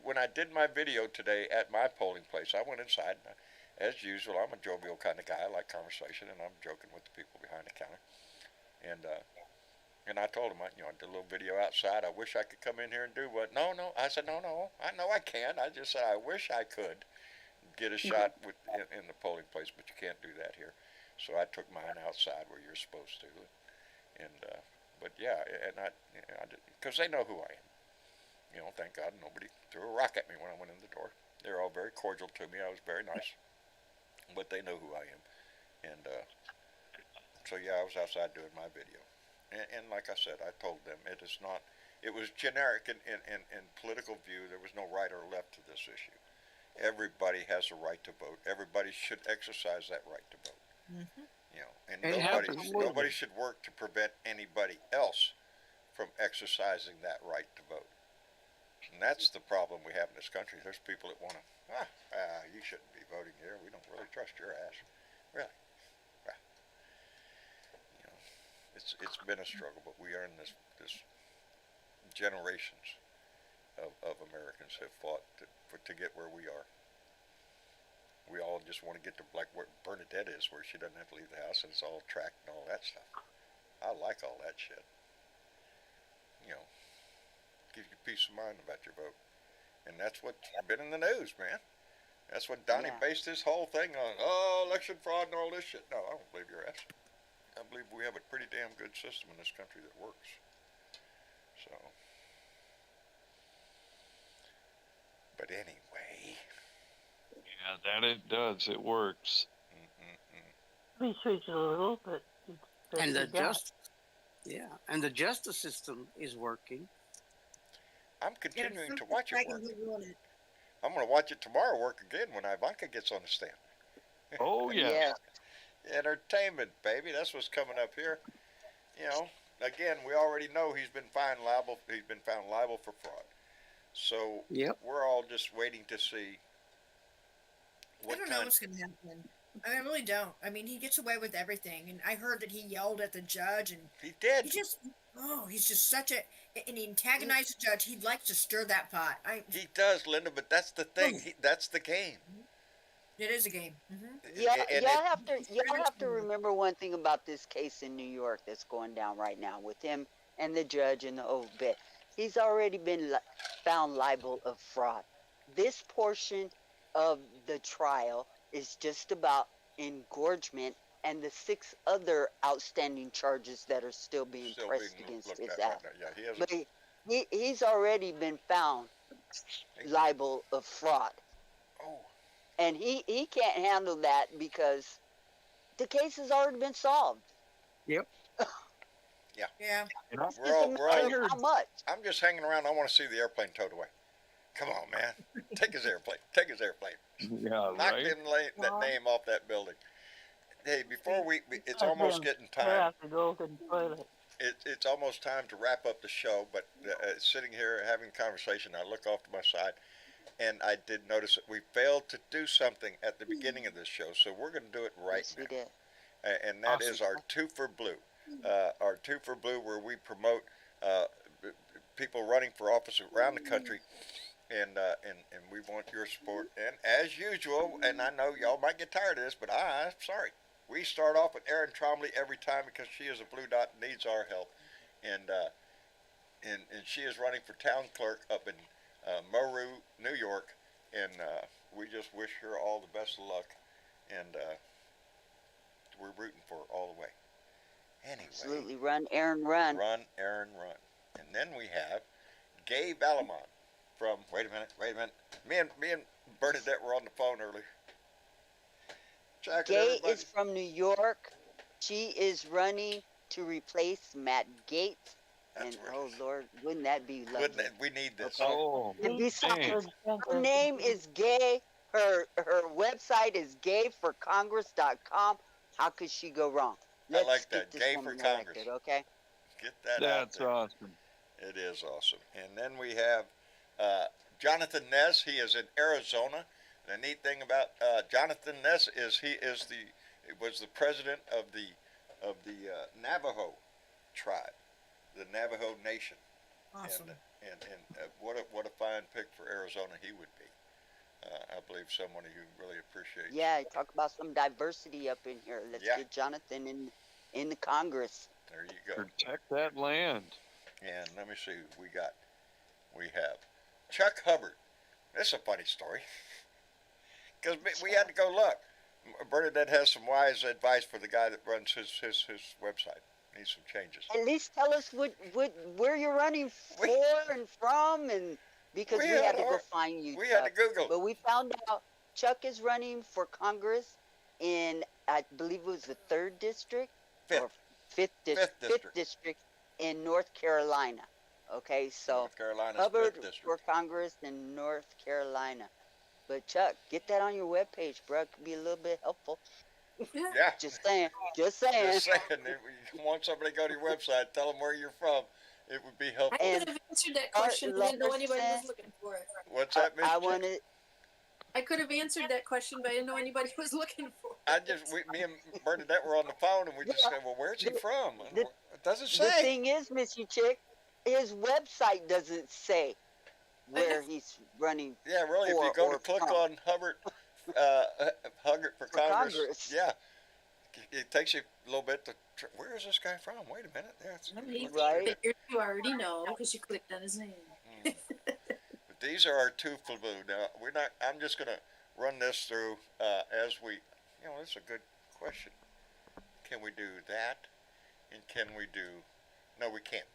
When I did my video today at my polling place, I went inside. And as usual, I'm a jovial kind of guy. I like conversation, and I'm joking with the people behind the counter. And I told them, I did a little video outside. I wish I could come in here and do what? No. I said, no. I know I can. I just said I wish I could get a shot in the polling place, but you can't do that here. So I took mine outside where you're supposed to. But yeah, and because they know who I am. Thank God nobody threw a rock at me when I went in the door. They're all very cordial to me. I was very nice, but they know who I am. And so yeah, I was outside doing my video. And like I said, I told them it was generic in political view. There was no right or left to this issue. Everybody has a right to vote. Everybody should exercise that right to vote. Mm-hmm. And nobody should work to prevent anybody else from exercising that right to vote. And that's the problem we have in this country. There's people that want to, you shouldn't be voting here. We don't really trust your ass. Really. It's been a struggle, but we are in this generations of Americans have fought to get where we are. We all just want to get to like where Bernadette is, where she doesn't have to leave the house and it's all tracked and all that stuff. I like all that shit. Gives you peace of mind about your vote. And that's what's been in the news, man. That's what Donnie based his whole thing on. Oh, election fraud and all this shit. No, I don't believe your ass. I believe we have a pretty damn good system in this country that works. So, but anyway. Yeah, that it does. It works. We switch a little, but and the justice system is working. I'm continuing to watch it work. I'm going to watch it tomorrow work again when Ivanka gets on the stand. Oh yeah. Entertainment, baby. That's what's coming up here. Again, we already know he's been found liable. He's been found liable for fraud. So we're all just waiting to see. I don't know what's going to happen. I really don't. I mean, he gets away with everything, and I heard that he yelled at the judge, and He did. he's just such a, and he antagonized the judge. He likes to stir that pot. He does, Linda, but that's the thing. That's the game. It is a game. Yeah, And y'all have to remember one thing about this case in New York that's going down right now with him and the judge and the whole bit. He's already been found liable of fraud. This portion of the trial is just about engorgement and the 6 other outstanding charges that are still being pressed against his ass. Yeah, But he's already been found liable of fraud. Oh. And he can't handle that because the case has already been solved. Yep. Yeah. It's We're just all, a we're matter all, of how much. I'm just hanging around. I want to see the airplane towed away. Come on, man. Take his airplane. Take his airplane. Yeah, Knock right. that name off that building. Hey, before it's almost getting Tear time. out the golden toilet. It's almost time to wrap up the show, but sitting here having a conversation, I look off to my side, and I did notice that we failed to do something at the beginning of this show, so we're going to do it right Yes, now. we did. And that is our 2 for Blue. Our 2 for Blue, where we promote people running for office around the country, and we want your support. And as usual, and I know y'all might get tired of this, but I'm sorry. We start off with Erin Trombley every time because she is a blue dot and needs our help, and she is running for town clerk up in Moru, New York, and we just wish her all the best of luck, and we're rooting for her all the way. Anyway, Absolutely, run, Aaron, run. Run, Aaron, run. And then we have Gay Valamon from. Wait a minute. Me and Bernadette were on the phone earlier. Gay is from New York. She is running to replace Matt Gates. Oh Lord, wouldn't that be lovely? Wouldn't it? We need this. Okay. Oh, And besides, dang. her name is Gay. Her website is gayforcongress.com. How could she go wrong? I like Let's that. get this Gay for woman Congress. elected, okay? Get that out That's there. awesome. It is awesome. And then we have Jonathan Ness. He is in Arizona. The neat thing about Jonathan Ness is he was the president of the Navajo tribe, the Navajo Nation. Awesome. And what a fine pick for Arizona he would be. I believe someone who really appreciates. Yeah, talk about some diversity up in here. Let's Yeah. get Jonathan in the Congress. There you go. Protect that land. And let me see who we have Chuck Hubbard. This is a funny story. Because we had to go look. Bernadette has some wise advice for the guy that runs his website. Needs some changes. At least tell us where you're running for and from, and because we had to go find you. We had to Google. But we found out Chuck is running for Congress in, I believe it was the 3rd district or 5th district in North Carolina. Okay, so North Carolina's Hubbard 5th district. for Congress in North Carolina. But Chuck, get that on your webpage, bro. It could be a little bit helpful. Yeah. Just saying. Just saying. Just saying. If you want somebody to go to your website, tell them where you're from. It would be helpful. I could have answered that question, but I didn't know anybody was looking for it. What's that, Miss? I could have answered that question, but I didn't know anybody was looking for it. Me and Bernadette were on the phone, and we just said, well, where's he from? It doesn't say. The thing is, Missy Chick, his website doesn't say where he's running. Yeah, really. If you go to click on Hubbard for Congress, yeah, it takes you a little bit to. Where is this guy from? Wait a minute. Right. You already know because you clicked on his name. But these are our 2 for Blue. Now we're not. I'm just gonna run this through as we. This is a good question. Can we do that? And can we do? No, we can't.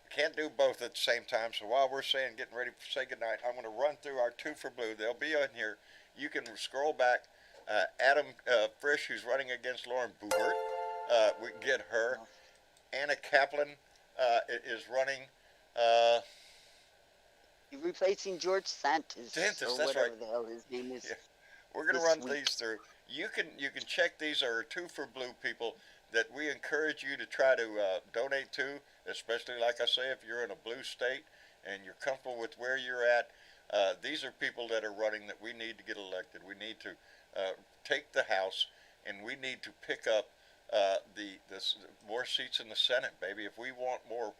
We can't do both at the same time. So while we're getting ready to say goodnight, I'm going to run through our 2 for Blue. They'll be on here. You can scroll back. Adam Frisch, who's running against Lauren Boebert. We can get her. Anna Kaplan is running. Replacing George Santos. Santos, or that's whatever right. the hell his name is. Yeah. We're going to run these through. You can check these are 2 for Blue people that we encourage you to try to donate to, especially like I say, if you're in a blue state and you're comfortable with where you're at. These are people that are running that we need to get elected. We need to take the House, and we need to pick up more seats in the Senate, baby. If we want more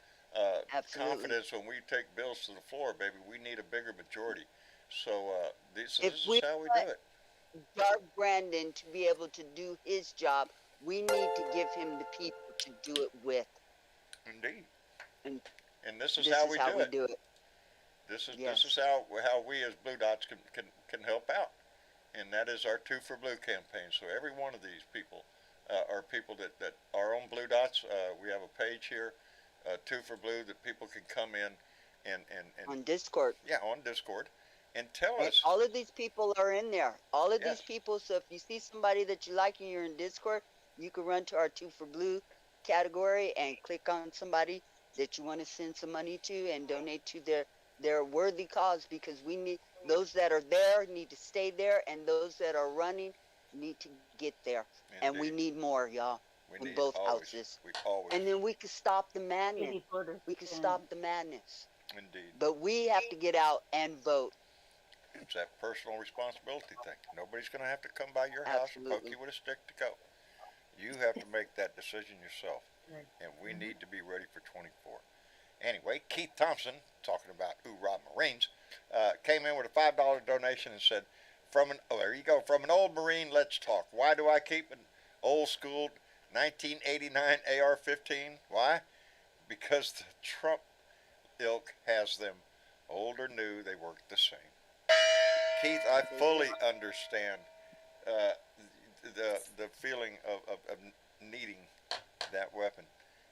confidence when we take bills to the floor, baby, we need a bigger majority. So this is how we do it. Dark Brandon to be able to do his job, we need to give him the people to do it with. Indeed. And this is how we do it. This is how we as Blue Dots can help out, and that is our Two for Blue campaign. So every one of these people are people that are on Blue Dots. We have a page here, Two for Blue, that people can come in and on Discord. Yeah, on Discord, and tell us. All of these people are in there. All of these people. So if you see somebody that you like and you're in Discord, you can run to our Two for Blue category and click on somebody that you want to send some money to and donate to their worthy cause, because we need those that are there need to stay there, and those that are running need to get there. Indeed. And we need more, y'all, in both houses. And then we can stop the madness. We can stop the madness. Indeed. But we have to get out and vote. It's that personal responsibility thing. Nobody's going to have to come by your house and poke you with a stick to go. You have to make that decision yourself. And we need to be ready for 24. Anyway, Keith Thompson, talking about Hoorah Marines, came in with a $5 donation and said, there you go, from an old Marine, let's talk. Why do I keep an old school 1989 AR-15? Why? Because the Trump ilk has them. Old or new, they work the same. Keith, I fully understand the feeling of needing that weapon.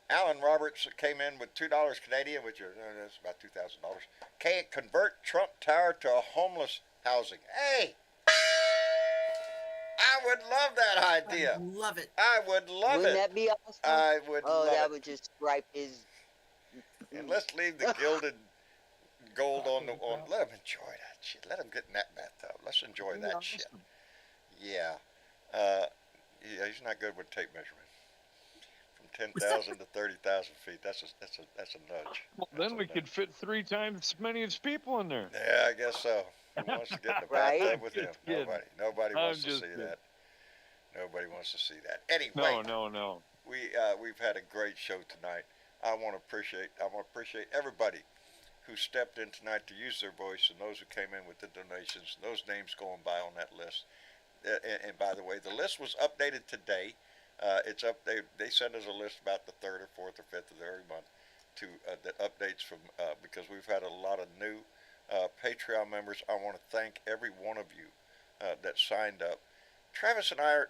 Alan Roberts came in with $2 Canadian, which is that's about $2,000. Can't convert Trump Tower to a homeless housing. Hey, I would love that idea. I love it. I would love Wouldn't it. that be awesome? I would love that it. would just stripe his. And let's leave the gilded gold on the. Let him enjoy that shit. Let him get in that bathtub. Let's enjoy that shit. Yeah. He's not good with tape measurement. From 10,000 to 30,000 feet. That's a nudge. Well, then we could fit 3 times as many as people in there. Yeah, I guess so. Who wants to get in the bathtub with him? Nobody wants to see that. Nobody wants to see that. Anyway. No. We've had a great show tonight. I want to appreciate everybody who stepped in tonight to use their voice, and those who came in with the donations, those names going by on that list. And by the way, the list was updated today. It's up. They send us a list about the 3rd or 4th or 5th of every month that updates from because we've had a lot of new Patreon members. I want to thank every one of you that signed up. Travis and I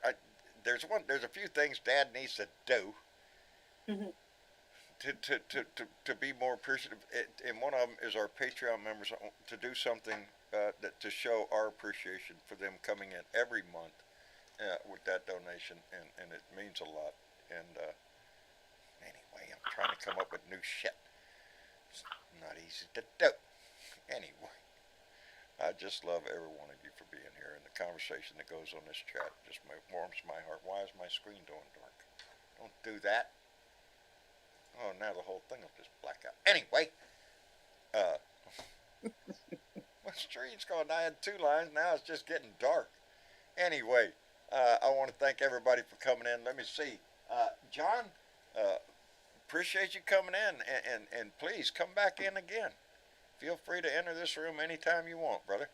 there's a few things Dad needs to do. Mm-hmm. To be more appreciative, and one of them is our Patreon members to do something to show our appreciation for them coming in every month with that donation, and it means a lot. And anyway, I'm trying to come up with new shit. It's not easy to do. Anyway, I just love every one of you for being here, and the conversation that goes on this chat just warms my heart. Why is my screen going dark? Don't do that. Oh, now the whole thing will just black out. Anyway, my screen's going. I had 2 lines. Now it's just getting dark. Anyway, I want to thank everybody for coming in. Let me see. John, appreciate you coming in. And please come back in again. Feel free to enter this room anytime you want, brother.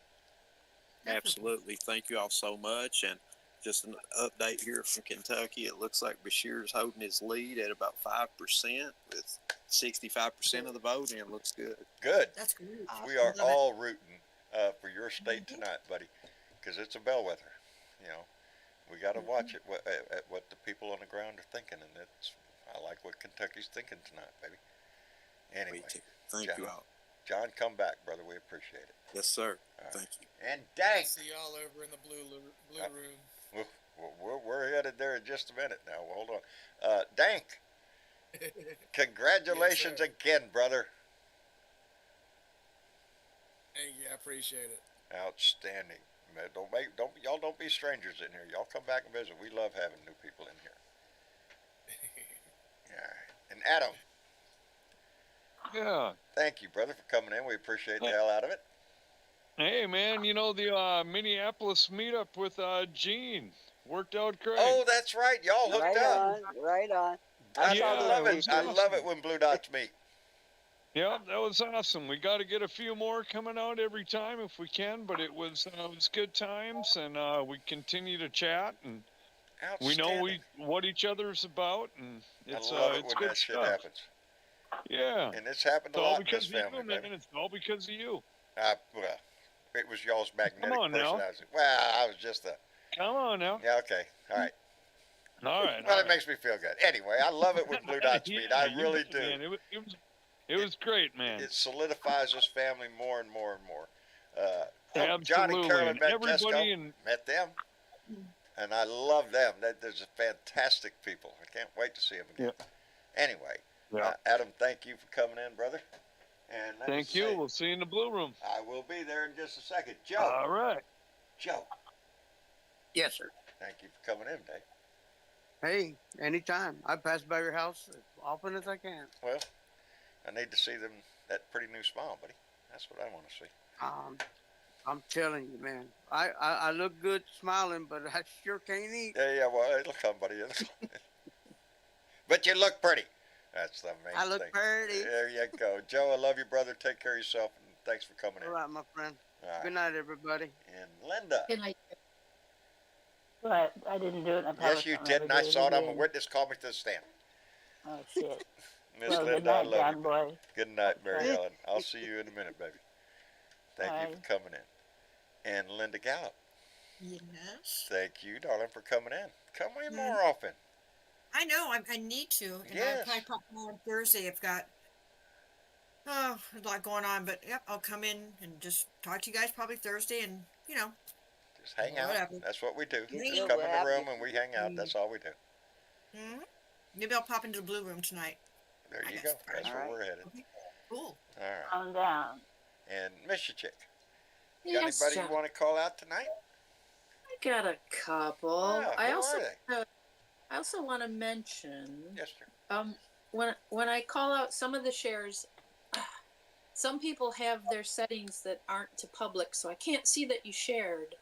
Absolutely. Thank you all so much. And just an update here from Kentucky. It looks like Bashir's holding his lead at about 5% with 65% of the vote, and it looks good. Good. That's good. We are all rooting for your state tonight, buddy, because it's a bellwether. You know, we got to watch it at what the people on the ground are thinking, and I like what Kentucky's thinking tonight, baby. Anyway, thank you all. John, come back, brother. We appreciate it. Yes, sir. Right. Thank you. And Dank. See y'all over in the blue room. We're headed there in just a minute now. Hold on. Dank, congratulations again, brother. Thank you. I appreciate it. Outstanding. Man, y'all don't be strangers in here. Y'all come back and visit. We love having new people in here. Yeah. And Adam. Yeah. Thank you, brother, for coming in. We appreciate the hell out of it. Hey, man, you know, the Minneapolis meetup with Gene. Worked out great. Oh, that's right. Y'all hooked Right up. on, right on. I Yeah, love it. was I love it awesome. when Blue Dots meet. Yeah, that was awesome. We got to get a few more coming out every time if we can, but it was good times, and we continue to chat, and we know Outstanding. what each other's about, and I it's love it it's when good that shit stuff. happens. Yeah, And it's happened it's a all lot in because this of you, family, man. baby. It's all because of you. Well, it was y'all's magnetic on now. personality. Well, I was just a. Come on now. Yeah, okay. All right. All right. Well, all it makes me feel good. Anyway, I love it when Blue Dots meet. I you really bet, do. Man. It was great, man. It solidifies this family more and more and more. Absolutely. Johnny, Carol, and And everybody Jesco, and met them, and I love them. There's fantastic people. I can't wait to see them again. Anyway, Adam, thank you for coming in, brother. And let me thank you. say, We'll see you in the blue room. I will be there in just a second. Joe. All right. Joe. Yes, sir. Thank you for coming in, Dave. Hey, anytime. I pass by your house as often as I can. Well, I need to see that pretty new smile, buddy. That's what I want to see. I'm telling you, man. I look good smiling, but I sure can't eat. Yeah, well, it'll come, buddy. It'll come. But you look pretty. That's the main thing. I look pretty. There you go. Joe, I love you, brother. Take care of yourself, and thanks for coming in. All right, my friend. All right. Good night, everybody. And Linda. Good night. But I didn't do it. Yes, you did, and I saw it. I'm a witness. Call me to the stand. Oh, shit. Miss Well, Linda, good night, I love John you. boy. Good night, Mary Ellen. I'll see you in a minute, baby. Thank you for coming in. And Linda Gallup. Yes. Thank you, darling, for coming in. Come in more often. I know. I need to. And Yes. I'll probably pop more on Thursday. I've got a lot going on, but yep, I'll come in and just talk to you guys probably Thursday, and Just hang out. whatever. That's what we do. Yeah, Just we're come in the happy. room and we hang out. That's all we do. Maybe I'll pop into the blue room tonight. There you go. That's where we're headed. Cool. All right. Calm down. And Miss you, chick. Got Yes, anybody John. you want to call out tonight? I got a couple. Yeah, I who also are I also want to mention Yes, sir. when I call out some of the shares, some people have their settings that aren't to public, so I can't see that you shared,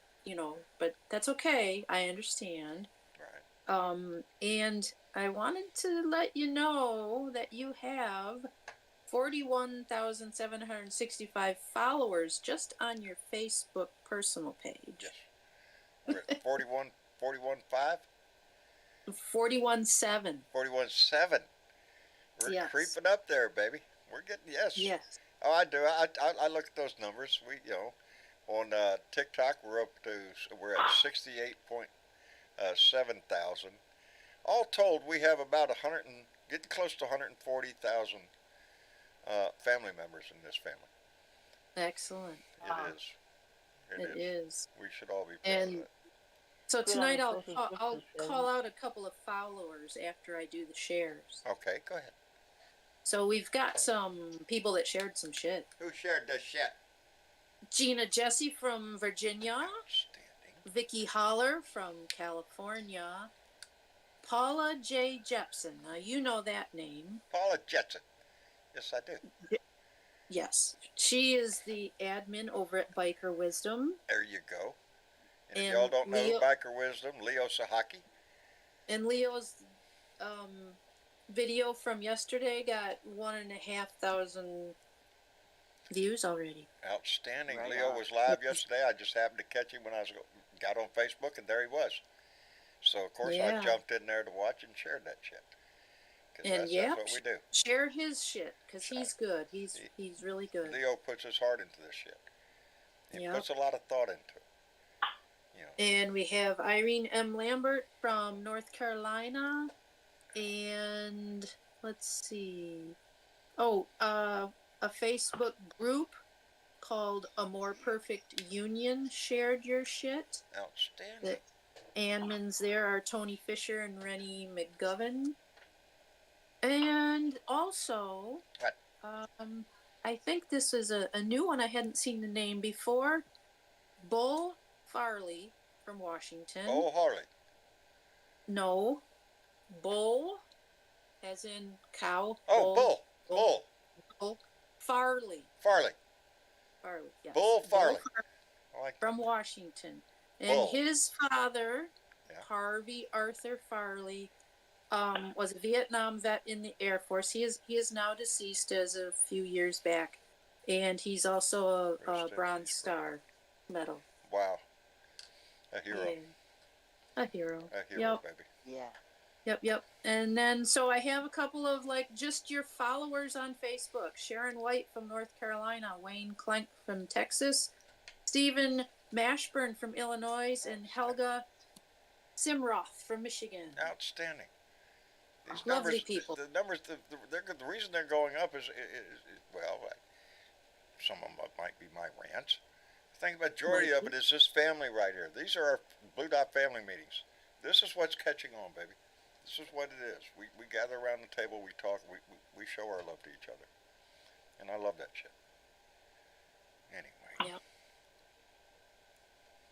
but that's okay. I understand. Right. And I wanted to let you know that you have 41,765 followers just on your Facebook personal page. Yes. We're at 41.5? 41.7. 41.7. We're Yes. creeping up there, baby. We're getting, yes. Yes. Oh, I do. I look at those numbers. We, on TikTok, we're at 68.7 thousand. All told, we have about getting close to 140,000 family members in this family. Excellent. It is. It is. We should all be proud of And that. so Good tonight on I'll Social I'll Justice call out a couple of followers after I do the shares. Okay, go ahead. So we've got some people that shared some shit. Who shared this shit? Gina Jesse from Virginia. Vicky Holler from California. Paula J. Jepson. Now you know that name. Paula Jetson. Yes, I do. Yes. She is the admin over at Biker Wisdom. There you go. And if And y'all don't know Leo- Biker Wisdom, Leo Sahaki. And Leo's video from yesterday got 1,500 views already. Outstanding. Right Leo on. was live yesterday. I just happened to catch him when I got on Facebook, and there he was. So, of course, Yeah. I jumped in there to watch and shared that shit. 'Cause And that's what we do. share his shit because he's good. He's really good. Leo puts his heart into this shit. He Yep. puts a lot of thought into it. And we have Irene M. Lambert from North Carolina. And let's see. Oh, a Facebook group called A More Perfect Union shared your shit. Outstanding. The admins there are Tony Fisher and Rennie McGovern. And also, I think this is a new one. I hadn't seen the name before. Bull Farley from Washington. Oh, Harley. No. Bull, as in cow. Oh, Bull. Bull. Farley. Farley. Yes. Bull Farley. I like from Washington. And Bull. his father Harvey Arthur Farley was a Vietnam vet in the Air Force. He is now deceased as a few years back, and he's also a Bronze Star medal. Wow. A hero. Yeah. A hero. A hero, baby. Yeah. Yep. And then, so I have a couple of just your followers on Facebook. Sharon White from North Carolina, Wayne Klenk from Texas, Stephen Mashburn from Illinois, and Helga Simroth from Michigan. Outstanding. These Lovely numbers, people. The numbers, the reason they're going up is well, some of them might be my rants. I think the majority of it is this family right here. These are our Blue Dot family meetings. This is what's catching on, baby. This is what it is. We gather around the table, we talk, we show our love to each other. And I love that shit. Anyway. Yep.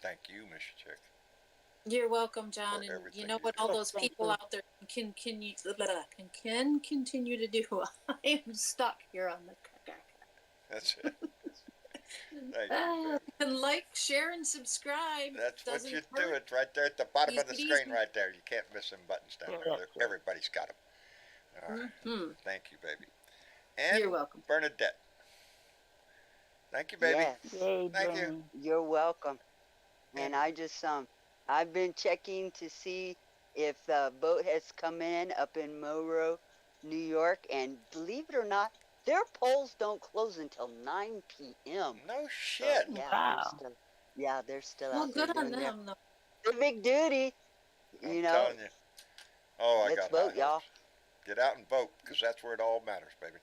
Thank you, Miss Chick. You're welcome, John. And you know what all those people out there can continue to do. I am stuck here on the. That's it. Thank you, and like, share, and subscribe. That's what you do. It's right there at the bottom of the screen, right there. You can't miss them buttons down there. Everybody's got them. All right. Thank you, baby. And you're welcome, Bernadette. Thank you, baby. Yes. Thank you. You're welcome. And I just I've been checking to see if the boat has come in up in Monroe, New York, and believe it or not, their polls don't close until 9 p.m. No shit. So, Wow. They're still well, out there good on doing them, though. their big duty. I'm telling you. Oh, I Let's got vote, y'all. Get out and vote, because that's where it all matters, baby.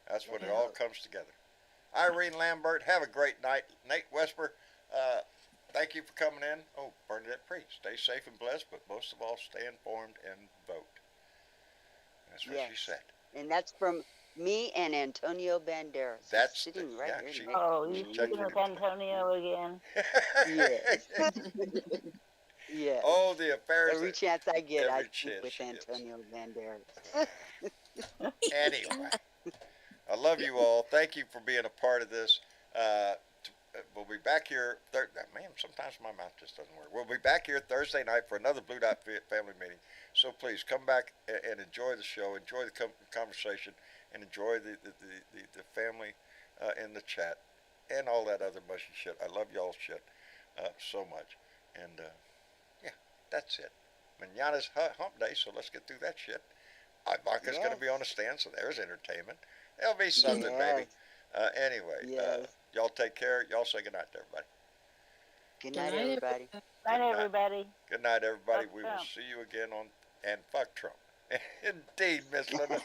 That's when it all comes together. Irene Lambert, have a great night. Nate Wesper, thank you for coming in. Oh, Bernadette Priest, stay safe and blessed, but most of all, stay informed and vote. That's what she said. And that's from me and Antonio Banderas. That's sitting right here. Oh, you speaking with Antonio again? Yes. Yeah. Oh, the affairs. Every chance I get, I every speak chance with she gets. Antonio Banderas. Anyway, I love you all. Thank you for being a part of this. We'll be back here. Man, sometimes my mouth just doesn't work. We'll be back here Thursday night for another Blue Dot family meeting. So please come back and enjoy the show, enjoy the conversation, and enjoy the family in the chat and all that other mushy shit. I love y'all shit so much. And yeah, that's it. Manana's hump day, so let's get through that shit. Ivanka's going to be on the stand, so there's entertainment. There'll be something, baby. Anyway, y'all take care. Y'all say goodnight to everybody. Good night, everybody. Good night, everybody. Good night, everybody. Fuck We Trump. will see you again on And Fuck Trump. Indeed, Miss Linda.